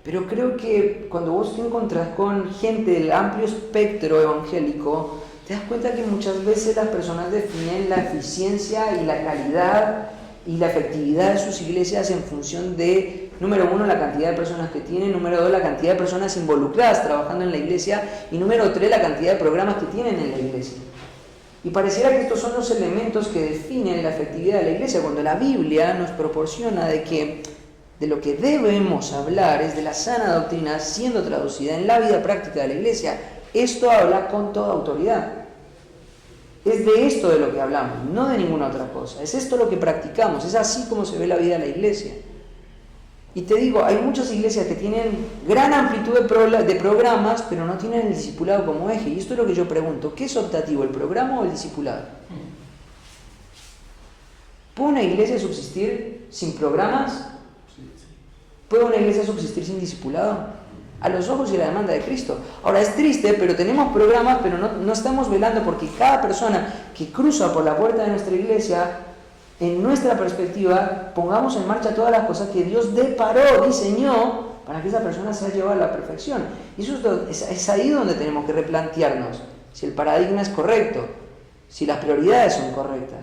[SPEAKER 1] pero creo que cuando vos te encontrás con gente del amplio espectro evangélico, te das cuenta que muchas veces las personas definen la eficiencia y la calidad y la efectividad de sus iglesias en función de, número uno, la cantidad de personas que tienen, número dos, la cantidad de personas involucradas trabajando en la iglesia y número tres, la cantidad de programas que tienen en la iglesia. Y pareciera que estos son los elementos que definen la efectividad de la iglesia, cuando la Biblia nos proporciona de lo que debemos hablar es de la sana doctrina siendo traducida en la vida práctica de la iglesia. Esto habla con toda autoridad. Es de esto de lo que hablamos, no de ninguna otra cosa. Es esto lo que practicamos, es así como se ve la vida de la iglesia. Y te digo, hay muchas iglesias que tienen gran amplitud de programas, pero no tienen el discipulado como eje. Y esto es lo que yo pregunto, ¿qué es optativo, el programa o el discipulado? ¿Puede una iglesia subsistir sin programas? ¿Puede una iglesia subsistir sin discipulado? A los ojos y la demanda de Cristo. Ahora es triste, pero tenemos programas, pero no estamos velando porque cada persona que cruza por la puerta de nuestra iglesia, en nuestra perspectiva, pongamos en marcha todas las cosas que Dios deparó, diseñó, para que esa persona sea llevada a la perfección. Y eso es ahí donde tenemos que replantearnos si el paradigma es correcto, si las prioridades son correctas,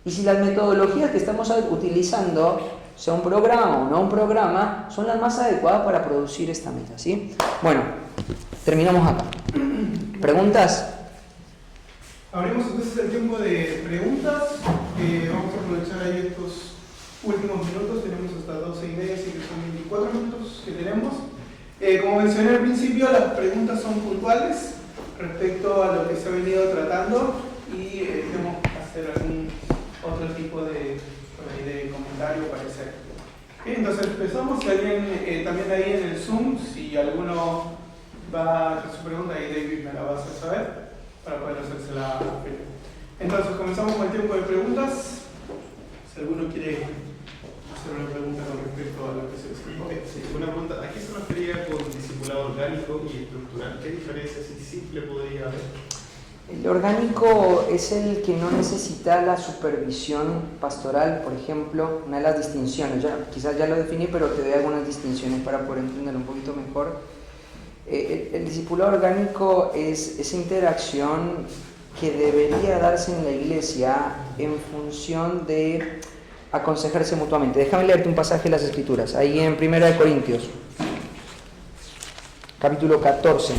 [SPEAKER 1] y si las metodologías que estamos utilizando, sea un programa o no un programa, son las más adecuadas para producir esta meta, ¿sí? Bueno, terminamos acá. ¿Preguntas?
[SPEAKER 2] Abrimos entonces el tiempo de preguntas. Vamos a aprovechar ahí estos últimos minutos. Tenemos hasta 12:30, así que son 24 minutos que tenemos. Como mencioné al principio, las preguntas son puntuales respecto a lo que se ha venido tratando y queremos hacer algún otro tipo de comentario o parecer. Entonces empezamos, si alguien también ahí en el Zoom, si alguno va a hacer su pregunta, ahí David me la va a hacer saber para poder hacérsela a Felipe. Entonces comenzamos con el tiempo de preguntas. Si alguno quiere hacer una pregunta con respecto a lo que se explicó.
[SPEAKER 3] Sí, una pregunta, ¿a qué se refería con discipulado orgánico y estructural? ¿Qué diferencia así simple podría haber?
[SPEAKER 1] El orgánico es el que no necesita la supervisión pastoral, por ejemplo, una de las distinciones, quizás ya lo definí, pero te doy algunas distinciones para poder entenderlo un poquito mejor. El discipulado orgánico es esa interacción que debería darse en la iglesia en función de aconsejarse mutuamente. Déjame leerte un pasaje de las Escrituras, ahí en 1 Corintios, capítulo 14.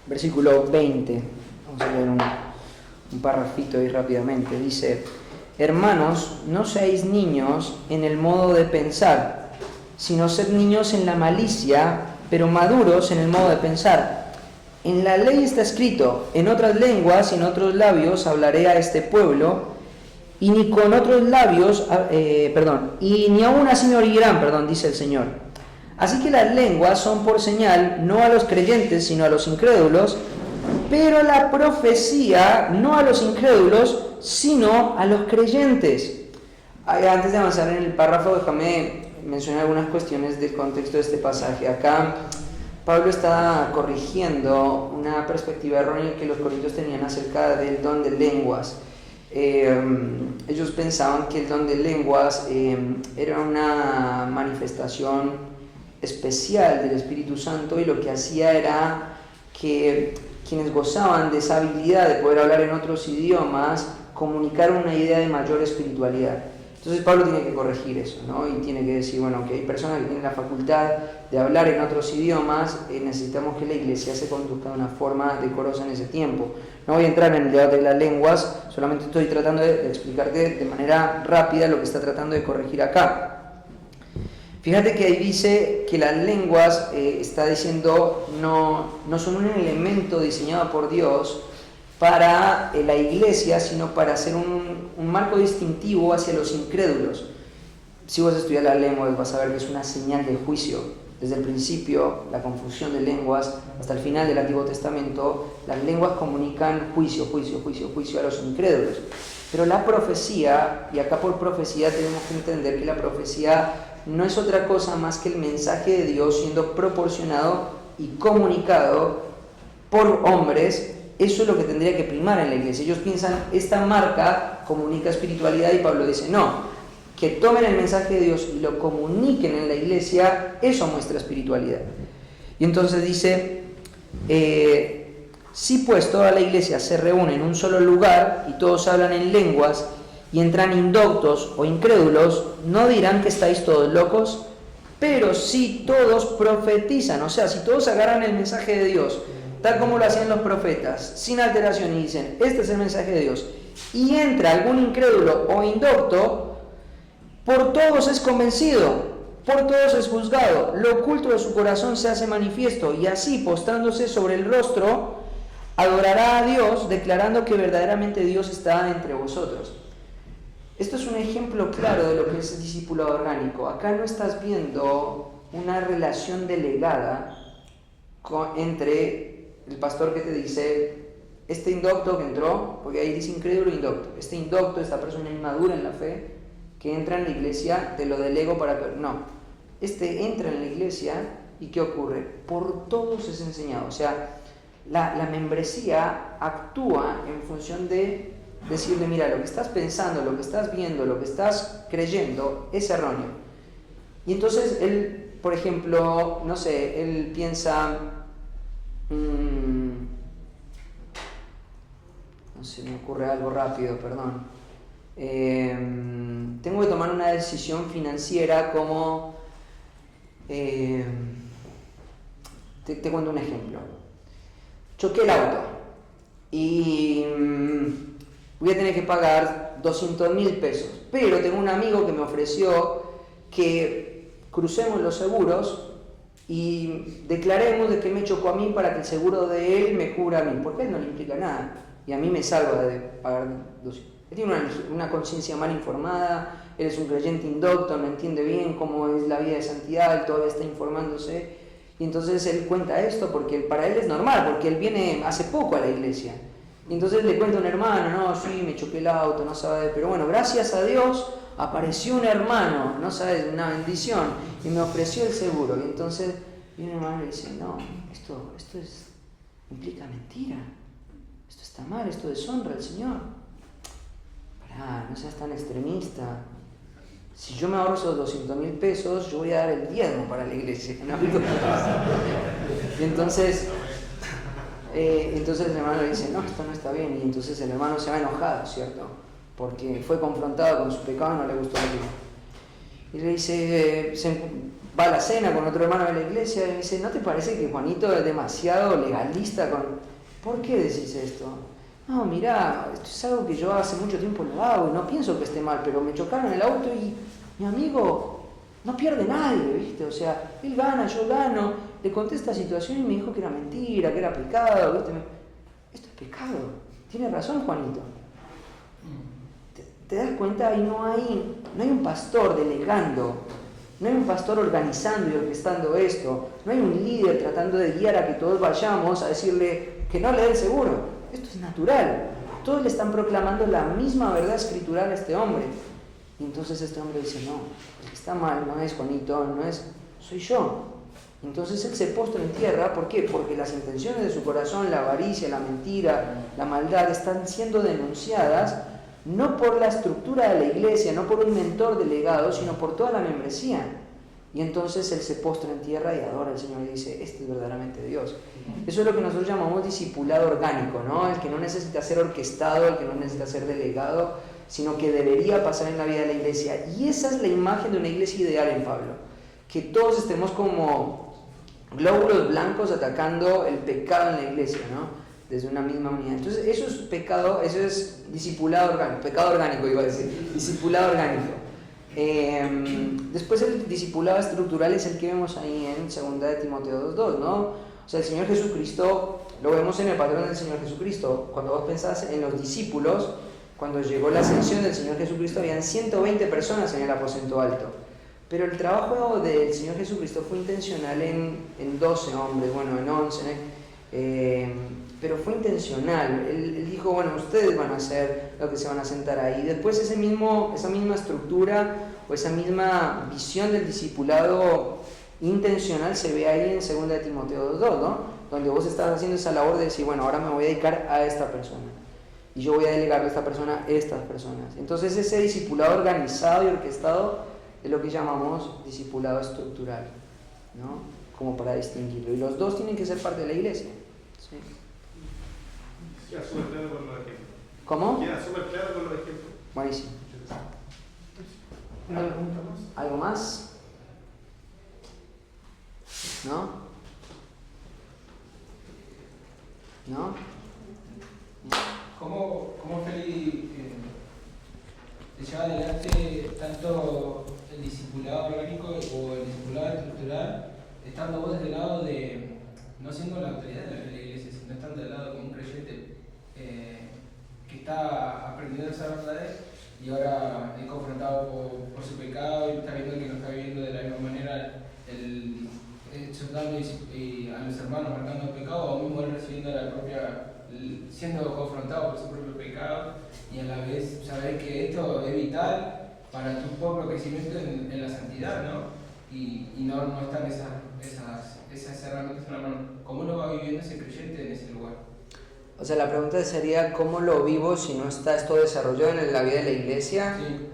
[SPEAKER 1] Versículo 20, vamos a leer un parrafito ahí rápidamente. Dice: hermanos, no seáis niños en el modo de pensar, sino sed niños en la malicia, pero maduros en el modo de pensar. En la ley está escrito: en otras lenguas y en otros labios hablaré a este pueblo, y ni con otros labios, y ni aún así me oirán, dice el Señor. Así que las lenguas son por señal no a los creyentes, sino a los incrédulos, pero la profecía no a los incrédulos, sino a los creyentes. Antes de avanzar en el párrafo, déjame mencionar algunas cuestiones del contexto de este pasaje. Acá Pablo está corrigiendo una perspectiva errónea que los corintios tenían acerca del don de lenguas. Ellos pensaban que el don de lenguas era una manifestación especial del Espíritu Santo, y lo que hacía era que quienes gozaban de esa habilidad de poder hablar en otros idiomas comunicar una idea de mayor espiritualidad. Entonces Pablo tiene que corregir eso, ¿no? Y tiene que decir, bueno, que hay personas que tienen la facultad de hablar en otros idiomas, necesitamos que la iglesia se conduzca de una forma decorosa en ese tiempo. No voy a entrar en el debate de las lenguas, solamente estoy tratando de explicarte de manera rápida lo que está tratando de corregir acá. Fíjate que ahí dice que las lenguas, está diciendo, no son un elemento diseñado por Dios para la iglesia, sino para ser un marco distintivo hacia los incrédulos. Si vos estudias las lenguas vas a ver que es una señal de juicio. Desde el principio, la confusión de lenguas, hasta el final del Antiguo Testamento, las lenguas comunican juicio a los incrédulos. Pero la profecía, y acá por profecía tenemos que entender que la profecía no es otra cosa más que el mensaje de Dios siendo proporcionado y comunicado por hombres. Eso es lo que tendría que primar en la iglesia. Ellos piensan, esta marca comunica espiritualidad, y Pablo dice, no, que tomen el mensaje de Dios y lo comuniquen en la iglesia, eso muestra espiritualidad. Y entonces dice, si pues toda la iglesia se reúne en un solo lugar y todos hablan en lenguas y entran indoctos o incrédulos, no dirán que estáis todos locos, pero si todos profetizan, o sea, si todos agarran el mensaje de Dios, tal como lo hacían los profetas, sin alteración, y dicen, este es el mensaje de Dios, y entra algún incrédulo o indocto, por todos es convencido, por todos es juzgado, lo oculto de su corazón se hace manifiesto, y así, postrándose sobre el rostro, adorará a Dios, declarando que verdaderamente Dios está entre vosotros. Esto es un ejemplo claro de lo que es el discipulado orgánico. Acá no estás viendo una relación delegada entre el pastor que te dice, este indocto que entró, porque ahí dice incrédulo e indocto, este indocto, esta persona inmadura en la fe, que entra en la iglesia, te lo delego para que... No, este entra en la iglesia y ¿qué ocurre? Por todos es enseñado. O sea, la membresía actúa en función de decirle, mira, lo que estás pensando, lo que estás viendo, lo que estás creyendo es erróneo. Y entonces él, por ejemplo, no sé, él piensa, no sé, me ocurre algo rápido, perdón. Tengo que tomar una decisión financiera como, te cuento un ejemplo. Choqué el auto y voy a tener que pagar 200.000 pesos, pero tengo un amigo que me ofreció que crucemos los seguros y declaremos de que me chocó a mí para que el seguro de él me cubra a mí, porque a él no le implica nada y a mí me salva de pagar 200. Él tiene una conciencia mal informada, él es un creyente indocto, no entiende bien cómo es la vida de santidad, él todavía está informándose. Y entonces él cuenta esto porque para él es normal, porque él viene hace poco a la iglesia. Y entonces le cuenta a un hermano, no, sí, me choqué el auto, no sabe, pero bueno, gracias a Dios apareció un hermano, no sabes, una bendición, y me ofreció el seguro. Y entonces viene un hermano y le dice, no, esto implica mentira, esto está mal, esto deshonra al Señor. Pará, no seas tan extremista. Si yo me ahorro esos 200.000 pesos, yo voy a dar el diezmo para la iglesia, ¿no? Y entonces el hermano le dice, no, esto no está bien. Y entonces el hermano se va enojado, ¿cierto? Porque fue confrontado con su pecado y no le gustó lo que dijo. Y le dice, va a la cena con otro hermano de la iglesia y le dice, ¿no te parece que Juanito es demasiado legalista con...? ¿Por qué decís esto? No, mirá, esto es algo que yo hace mucho tiempo lo hago y no pienso que esté mal, pero me chocaron el auto y mi amigo no pierde nadie, ¿viste? O sea, él gana, yo gano. Le conté esta situación y me dijo que era mentira, que era pecado, ¿viste? Esto es pecado. Tiene razón, Juanito. ¿Te das cuenta? Ahí no hay un pastor delegando, no hay un pastor organizando y orquestando esto, no hay un líder tratando de guiar a que todos vayamos a decirle que no le dé el seguro. Esto es natural. Todos le están proclamando la misma verdad escritural a este hombre. Y entonces este hombre dice, no, el que está mal no es Juanito, no es, soy yo. Entonces él se postra en tierra, ¿por qué? Porque las intenciones de su corazón, la avaricia, la mentira, la maldad, están siendo denunciadas no por la estructura de la iglesia, no por un mentor delegado, sino por toda la membresía. Y entonces él se postra en tierra y adora al Señor y dice, este es verdaderamente Dios. Eso es lo que nosotros llamamos discipulado orgánico, ¿no? El que no necesita ser orquestado, el que no necesita ser delegado, sino que debería pasar en la vida de la iglesia. Y esa es la imagen de una iglesia ideal en Pablo. Que todos estemos como glóbulos blancos atacando el pecado en la iglesia, ¿no? Desde una misma unidad. Entonces eso es pecado, eso es discipulado orgánico, pecado orgánico iba a decir, discipulado orgánico. Después el discipulado estructural es el que vemos ahí en 2 de Timoteo 2.2, ¿no? O sea, el Señor Jesucristo, lo vemos en el patrón del Señor Jesucristo. Cuando vos pensás en los discípulos, cuando llegó la ascensión del Señor Jesucristo, habían 120 personas en el aposento alto. Pero el trabajo del Señor Jesucristo fue intencional en 12 hombres, bueno, en 11, pero fue intencional. Él dijo, bueno, ustedes van a hacer lo que se van a sentar ahí. Después esa misma estructura o esa misma visión del discipulado intencional se ve ahí en 2 de Timoteo 2.2, ¿no? Donde vos estás haciendo esa labor de decir, bueno, ahora me voy a dedicar a esta persona. Y yo voy a delegarle a esta persona a estas personas. Entonces ese discipulado organizado y orquestado es lo que llamamos discipulado estructural, ¿no? Como para distinguirlo. Y los dos tienen que ser parte de la iglesia. ¿Sí?
[SPEAKER 3] Queda súper claro con los ejemplos.
[SPEAKER 1] ¿Cómo?
[SPEAKER 3] Queda súper claro con los ejemplos.
[SPEAKER 1] Buenísimo.
[SPEAKER 2] ¿Una pregunta más?
[SPEAKER 1] ¿Algo más? ¿No? ¿No?
[SPEAKER 4] ¿Cómo Feli lleva adelante tanto el discipulado orgánico o el discipulado estructural, estando vos del lado de, no siendo la autoridad de la iglesia, sino estando del lado como un creyente que está aprendiendo esa verdad y ahora es confrontado por su pecado y está viendo que no está viviendo de la misma manera exhortando a los hermanos marcando el pecado, o mismo él recibiendo siendo confrontado por su propio pecado, y a la vez saber que esto es vital para tu propio crecimiento en la santidad, ¿no? Y no están esas herramientas en la mano. ¿Cómo lo va viviendo ese creyente en ese lugar?
[SPEAKER 1] O sea, la pregunta sería, ¿cómo lo vivo si no está esto desarrollado en la vida de la iglesia?
[SPEAKER 4] Sí.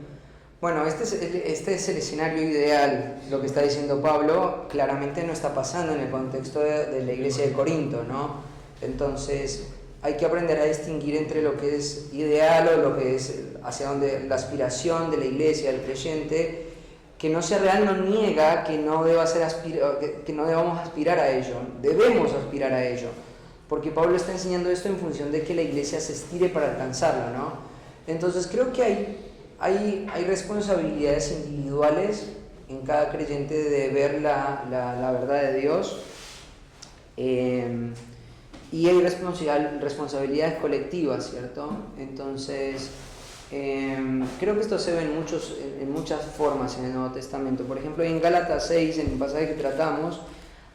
[SPEAKER 1] Bueno, este es el escenario ideal. Lo que está diciendo Pablo claramente no está pasando en el contexto de la iglesia de Corinto, ¿no? Entonces hay que aprender a distinguir entre lo que es ideal o lo que es hacia donde la aspiración de la iglesia, del creyente, que no sea real, no niega que no debamos aspirar a ello, debemos aspirar a ello, porque Pablo está enseñando esto en función de que la iglesia se estire para alcanzarlo, ¿no? Entonces creo que hay responsabilidades individuales en cada creyente de ver la verdad de Dios, y hay responsabilidades colectivas, ¿cierto? Entonces Creo que esto se ve en muchas formas en el Nuevo Testamento. Por ejemplo, en Gálatas 6, en el pasaje que tratamos,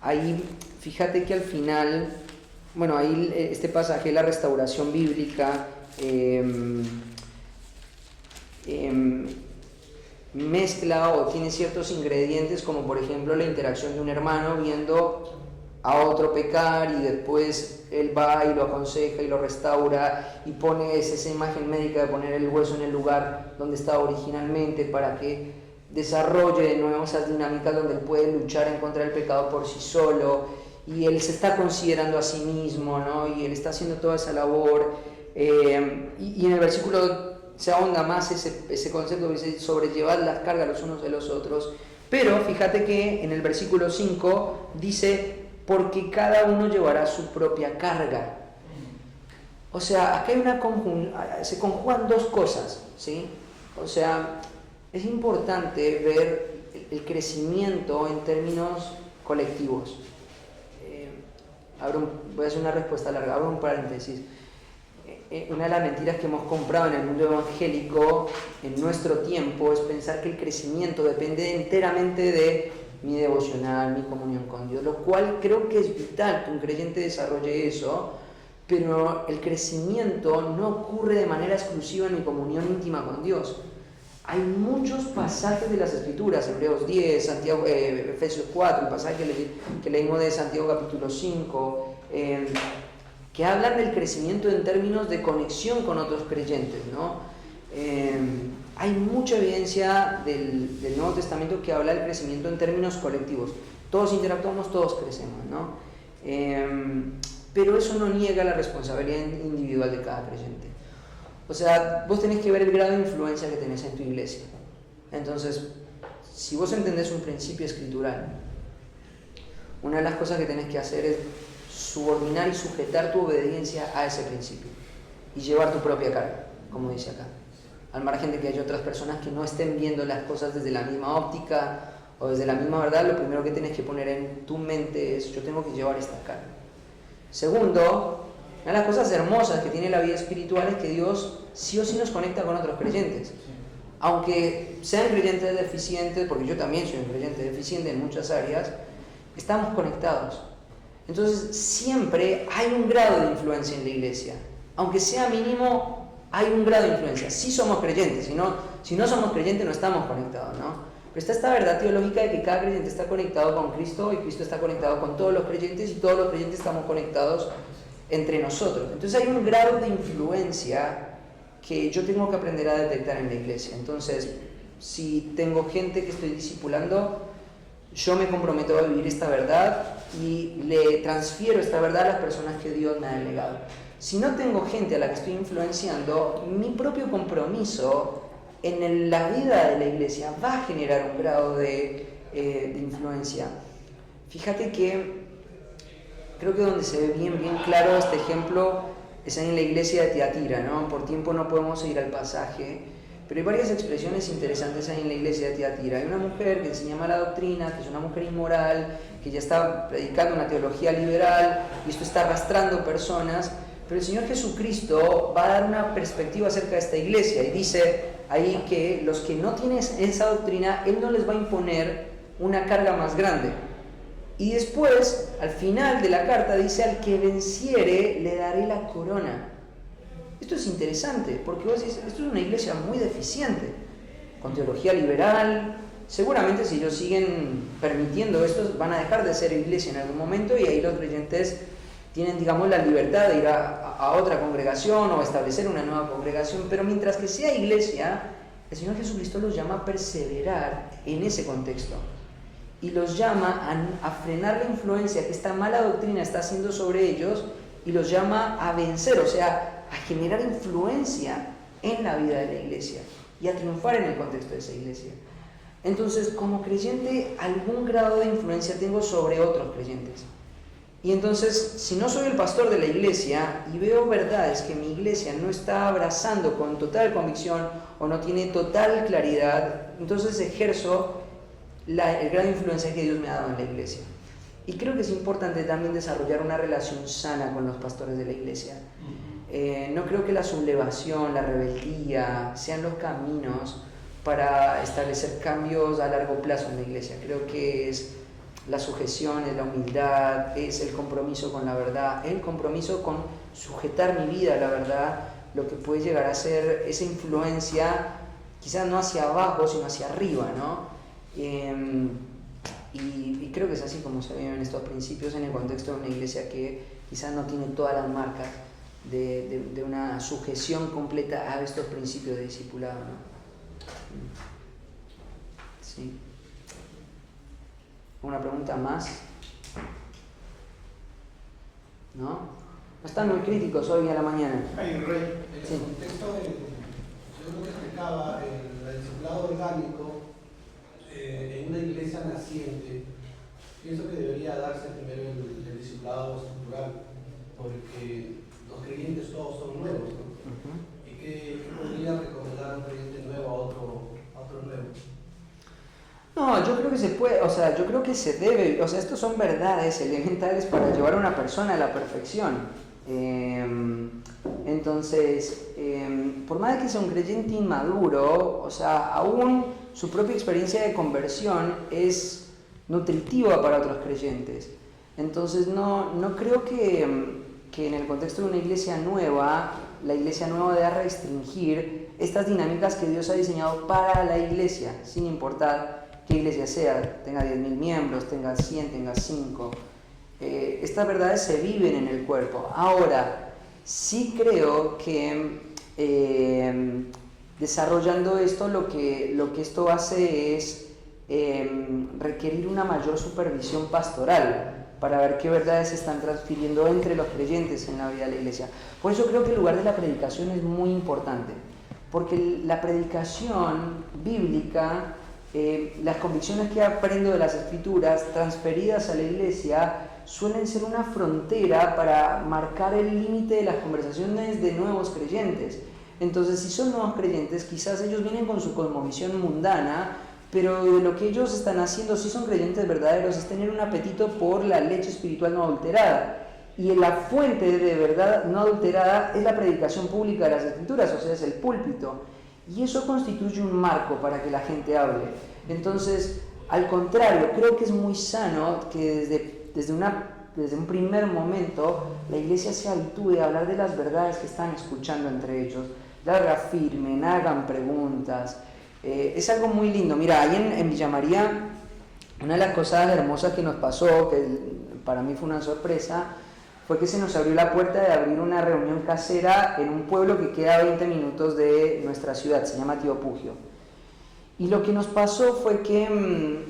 [SPEAKER 1] ahí fíjate que al final, bueno, ahí este pasaje, la restauración bíblica, mezcla o tiene ciertos ingredientes, como por ejemplo la interacción de un hermano viendo a otro pecar y después él va y lo aconseja y lo restaura y pone esa imagen médica de poner el hueso en el lugar donde estaba originalmente para que desarrolle de nuevo esas dinámicas donde él puede luchar en contra del pecado por sí solo y él se está considerando a sí mismo, ¿no? Y él está haciendo toda esa labor y en el versículo se ahonda más ese concepto que dice sobrellevar las cargas los unos de los otros, pero fíjate que en el versículo 5 dice porque cada uno llevará su propia carga. O sea, acá hay se conjugan dos cosas, ¿sí? O sea, es importante ver el crecimiento en términos colectivos. Voy a hacer una respuesta larga, abro un paréntesis. Una de las mentiras que hemos comprado en el mundo evangélico en nuestro tiempo es pensar que el crecimiento depende enteramente de mi devocional, mi comunión con Dios, lo cual creo que es vital que un creyente desarrolle eso, pero el crecimiento no ocurre de manera exclusiva en mi comunión íntima con Dios. Hay muchos pasajes de las Escrituras, Hebreos 10, Santiago, Efesios 4, el pasaje que leímos de Santiago capítulo 5, que hablan del crecimiento en términos de conexión con otros creyentes, ¿no? Hay mucha evidencia del Nuevo Testamento que habla del crecimiento en términos colectivos. Todos interactuamos, todos crecemos, ¿no? Pero eso no niega la responsabilidad individual de cada creyente. O sea, vos tenés que ver el grado de influencia que tenés en tu iglesia. Entonces, si vos entendés un principio escritural, una de las cosas que tenés que hacer es subordinar y sujetar tu obediencia a ese principio y llevar tu propia carga, como dice acá. Al margen de que haya otras personas que no estén viendo las cosas desde la misma óptica o desde la misma verdad, lo primero que tienes que poner en tu mente es: yo tengo que llevar esta carga. Segundo, una de las cosas hermosas que tiene la vida espiritual es que Dios sí o sí nos conecta con otros creyentes. Aunque sean creyentes deficientes, porque yo también soy un creyente deficiente en muchas áreas, estamos conectados. Entonces siempre hay un grado de influencia en la iglesia. Aunque sea mínimo, hay un grado de influencia. Sí somos creyentes, si no somos creyentes no estamos conectados, ¿no? Pero está esta verdad teológica de que cada creyente está conectado con Cristo y Cristo está conectado con todos los creyentes y todos los creyentes estamos conectados entre nosotros. Entonces hay un grado de influencia que yo tengo que aprender a detectar en la iglesia. Entonces, si tengo gente que estoy discipulando, yo me comprometo a vivir esta verdad y le transfiero esta verdad a las personas que Dios me ha delegado. Si no tengo gente a la que estoy influenciando, mi propio compromiso en la vida de la iglesia va a generar un grado de influencia. Fíjate que creo que donde se ve bien claro este ejemplo es en la iglesia de Tiatira, ¿no? Por tiempo no podemos ir al pasaje, pero hay varias expresiones interesantes ahí en la iglesia de Tiatira. Hay una mujer que enseña mala doctrina, que es una mujer inmoral, que ya está predicando una teología liberal, y esto está arrastrando personas, pero el Señor Jesucristo va a dar una perspectiva acerca de esta iglesia, y dice ahí que los que no tienen esa doctrina, Él no les va a imponer una carga más grande. Y después, al final de la carta, dice: al que venciere, le daré la corona. Esto es interesante, porque vos decís, esto es una iglesia muy deficiente, con teología liberal. Seguramente si ellos siguen permitiendo esto, van a dejar de ser iglesia en algún momento, y ahí los creyentes tienen, digamos, la libertad de ir a otra congregación o establecer una nueva congregación. Pero mientras que sea iglesia, el Señor Jesucristo los llama a perseverar en ese contexto. Y los llama a frenar la influencia que esta mala doctrina está haciendo sobre ellos, y los llama a vencer, o sea, a generar influencia en la vida de la iglesia y a triunfar en el contexto de esa iglesia. Entonces, como creyente, algún grado de influencia tengo sobre otros creyentes. Y entonces, si no soy el pastor de la iglesia y veo verdades que mi iglesia no está abrazando con total convicción o no tiene total claridad, entonces ejerzo el gran influencia que Dios me ha dado en la iglesia. Y creo que es importante también desarrollar una relación sana con los pastores de la iglesia. No creo que la sublevación, la rebeldía sean los caminos para establecer cambios a largo plazo en la iglesia. Creo que es la sujeción, es la humildad, es el compromiso con la verdad, el compromiso con sujetar mi vida a la verdad, lo que puede llegar a ser esa influencia, quizás no hacia abajo, sino hacia arriba, ¿no? Y creo que es así como se viven estos principios en el contexto de una iglesia que quizás no tiene todas las marcas de una sujeción completa a estos principios de discipulado, ¿no? Sí. ¿Una pregunta más? ¿No? No están muy críticos hoy a la mañana.
[SPEAKER 2] Hay un rey.
[SPEAKER 5] En el
[SPEAKER 1] Sí.
[SPEAKER 5] contexto yo creo que explicaba el discipulado orgánico en una iglesia naciente, pienso que debería darse primero el discipulado estructural, porque los creyentes todos son nuevos, ¿no? ¿Y qué podría recomendar a un creyente nuevo a otro nuevo?
[SPEAKER 1] No, yo creo que se puede, o sea, yo creo que se debe, o sea, estos son verdades elementales para llevar a una persona a la perfección. Entonces, por más de que sea un creyente inmaduro, o sea, aún su propia experiencia de conversión es nutritiva para otros creyentes. Entonces, no creo que en el contexto de una iglesia nueva, la iglesia nueva deba restringir estas dinámicas que Dios ha diseñado para la iglesia, sin importar qué iglesia sea, tenga 10.000 miembros, tenga 100, tenga 5. Estas verdades se viven en el cuerpo. Ahora, sí creo que desarrollando esto, lo que esto hace es requerir una mayor supervisión pastoral para ver qué verdades se están transfiriendo entre los creyentes en la vida de la iglesia. Por eso creo que el lugar de la predicación es muy importante, porque la predicación bíblica, las convicciones que aprendo de las Escrituras transferidas a la iglesia suelen ser una frontera para marcar el límite de las conversaciones de nuevos creyentes. Entonces, si son nuevos creyentes, quizás ellos vienen con su cosmovisión mundana, pero de lo que ellos están haciendo, si son creyentes verdaderos, es tener un apetito por la leche espiritual no adulterada. Y la fuente de verdad no adulterada es la predicación pública de las Escrituras, o sea, es el púlpito. Y eso constituye un marco para que la gente hable. Entonces, al contrario, creo que es muy sano que desde un primer momento la iglesia se habitúe a hablar de las verdades que están escuchando entre ellos, la reafirmen, hagan preguntas. Es algo muy lindo. Mira, ahí en Villa María, una de las cosas hermosas que nos pasó, que para mí fue una sorpresa, fue que se nos abrió la puerta de abrir una reunión casera en un pueblo que queda a 20 minutos de nuestra ciudad, se llama Tío Pugio. Y lo que nos pasó fue que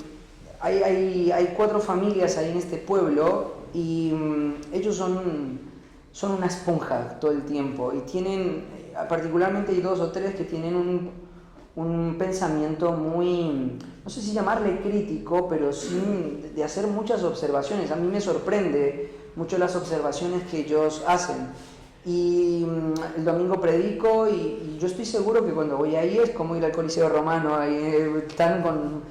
[SPEAKER 1] hay 4 familias ahí en este pueblo y ellos son una esponja todo el tiempo y tienen, particularmente hay 2 o 3 que tienen un pensamiento muy, no sé si llamarle crítico, pero sí de hacer muchas observaciones. A mí me sorprende mucho las observaciones que ellos hacen. Y el domingo predico y yo estoy seguro que cuando voy ahí es como ir al Coliseo Romano, ahí están con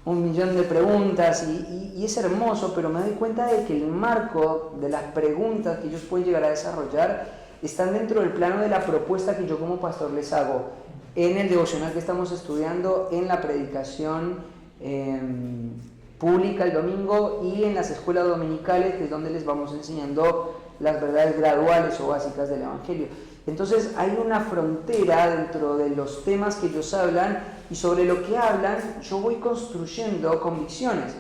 [SPEAKER 1] 1.000.000 de preguntas y es hermoso, pero me doy cuenta de que el marco de las preguntas que ellos pueden llegar a desarrollar están dentro del plano de la propuesta que yo como pastor les hago en el devocional que estamos estudiando, en la predicación pública el domingo y en las escuelas dominicales, que es donde les vamos enseñando las verdades graduales o básicas del Evangelio. Entonces hay una frontera dentro de los temas que ellos hablan y sobre lo que hablan yo voy construyendo convicciones.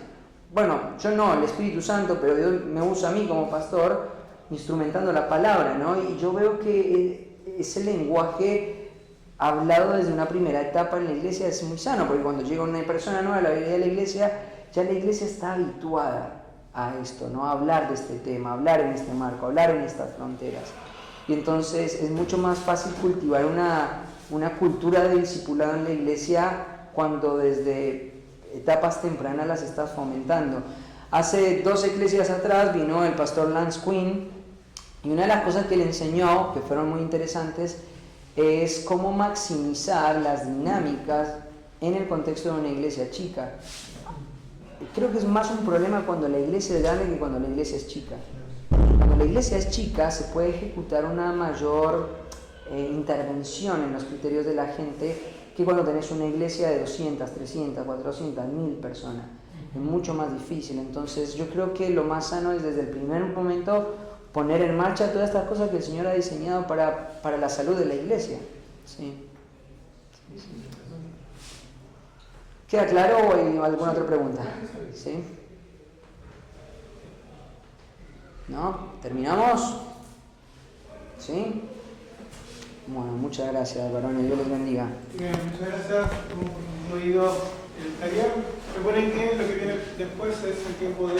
[SPEAKER 1] Bueno, yo no, el Espíritu Santo, pero Dios me usa a mí como pastor instrumentando la palabra, ¿no? Y yo veo que ese lenguaje hablado desde una primera etapa en la iglesia es muy sano, porque cuando llega una persona nueva a la vida de la iglesia, ya la iglesia está habituada a esto, ¿no? A hablar de este tema, a hablar en este marco, a hablar en estas fronteras. Y entonces es mucho más fácil cultivar una cultura de discipulado en la iglesia cuando desde etapas tempranas las estás fomentando. Hace 2 eclesias atrás vino el pastor Lance Quinn y una de las cosas que le enseñó, que fueron muy interesantes, es cómo maximizar las dinámicas en el contexto de una iglesia chica. Creo que es más un problema cuando la iglesia es grande que cuando la iglesia es chica. Cuando la iglesia es chica, se puede ejecutar una mayor intervención en los criterios de la gente que cuando tenés una iglesia de 200, 300, 400, 1000 personas. Es mucho más difícil. Entonces yo creo que lo más sano es desde el primer momento poner en marcha todas estas cosas que el Señor ha diseñado para la salud de la iglesia. ¿Sí? ¿Queda claro o hay alguna otra pregunta? ¿Sí? ¿No? ¿Terminamos? ¿Sí? Bueno, muchas gracias, varones. Dios les bendiga.
[SPEAKER 2] Bien, muchas gracias. Hemos concluido el taller. Recuerden que lo que viene después es el tiempo de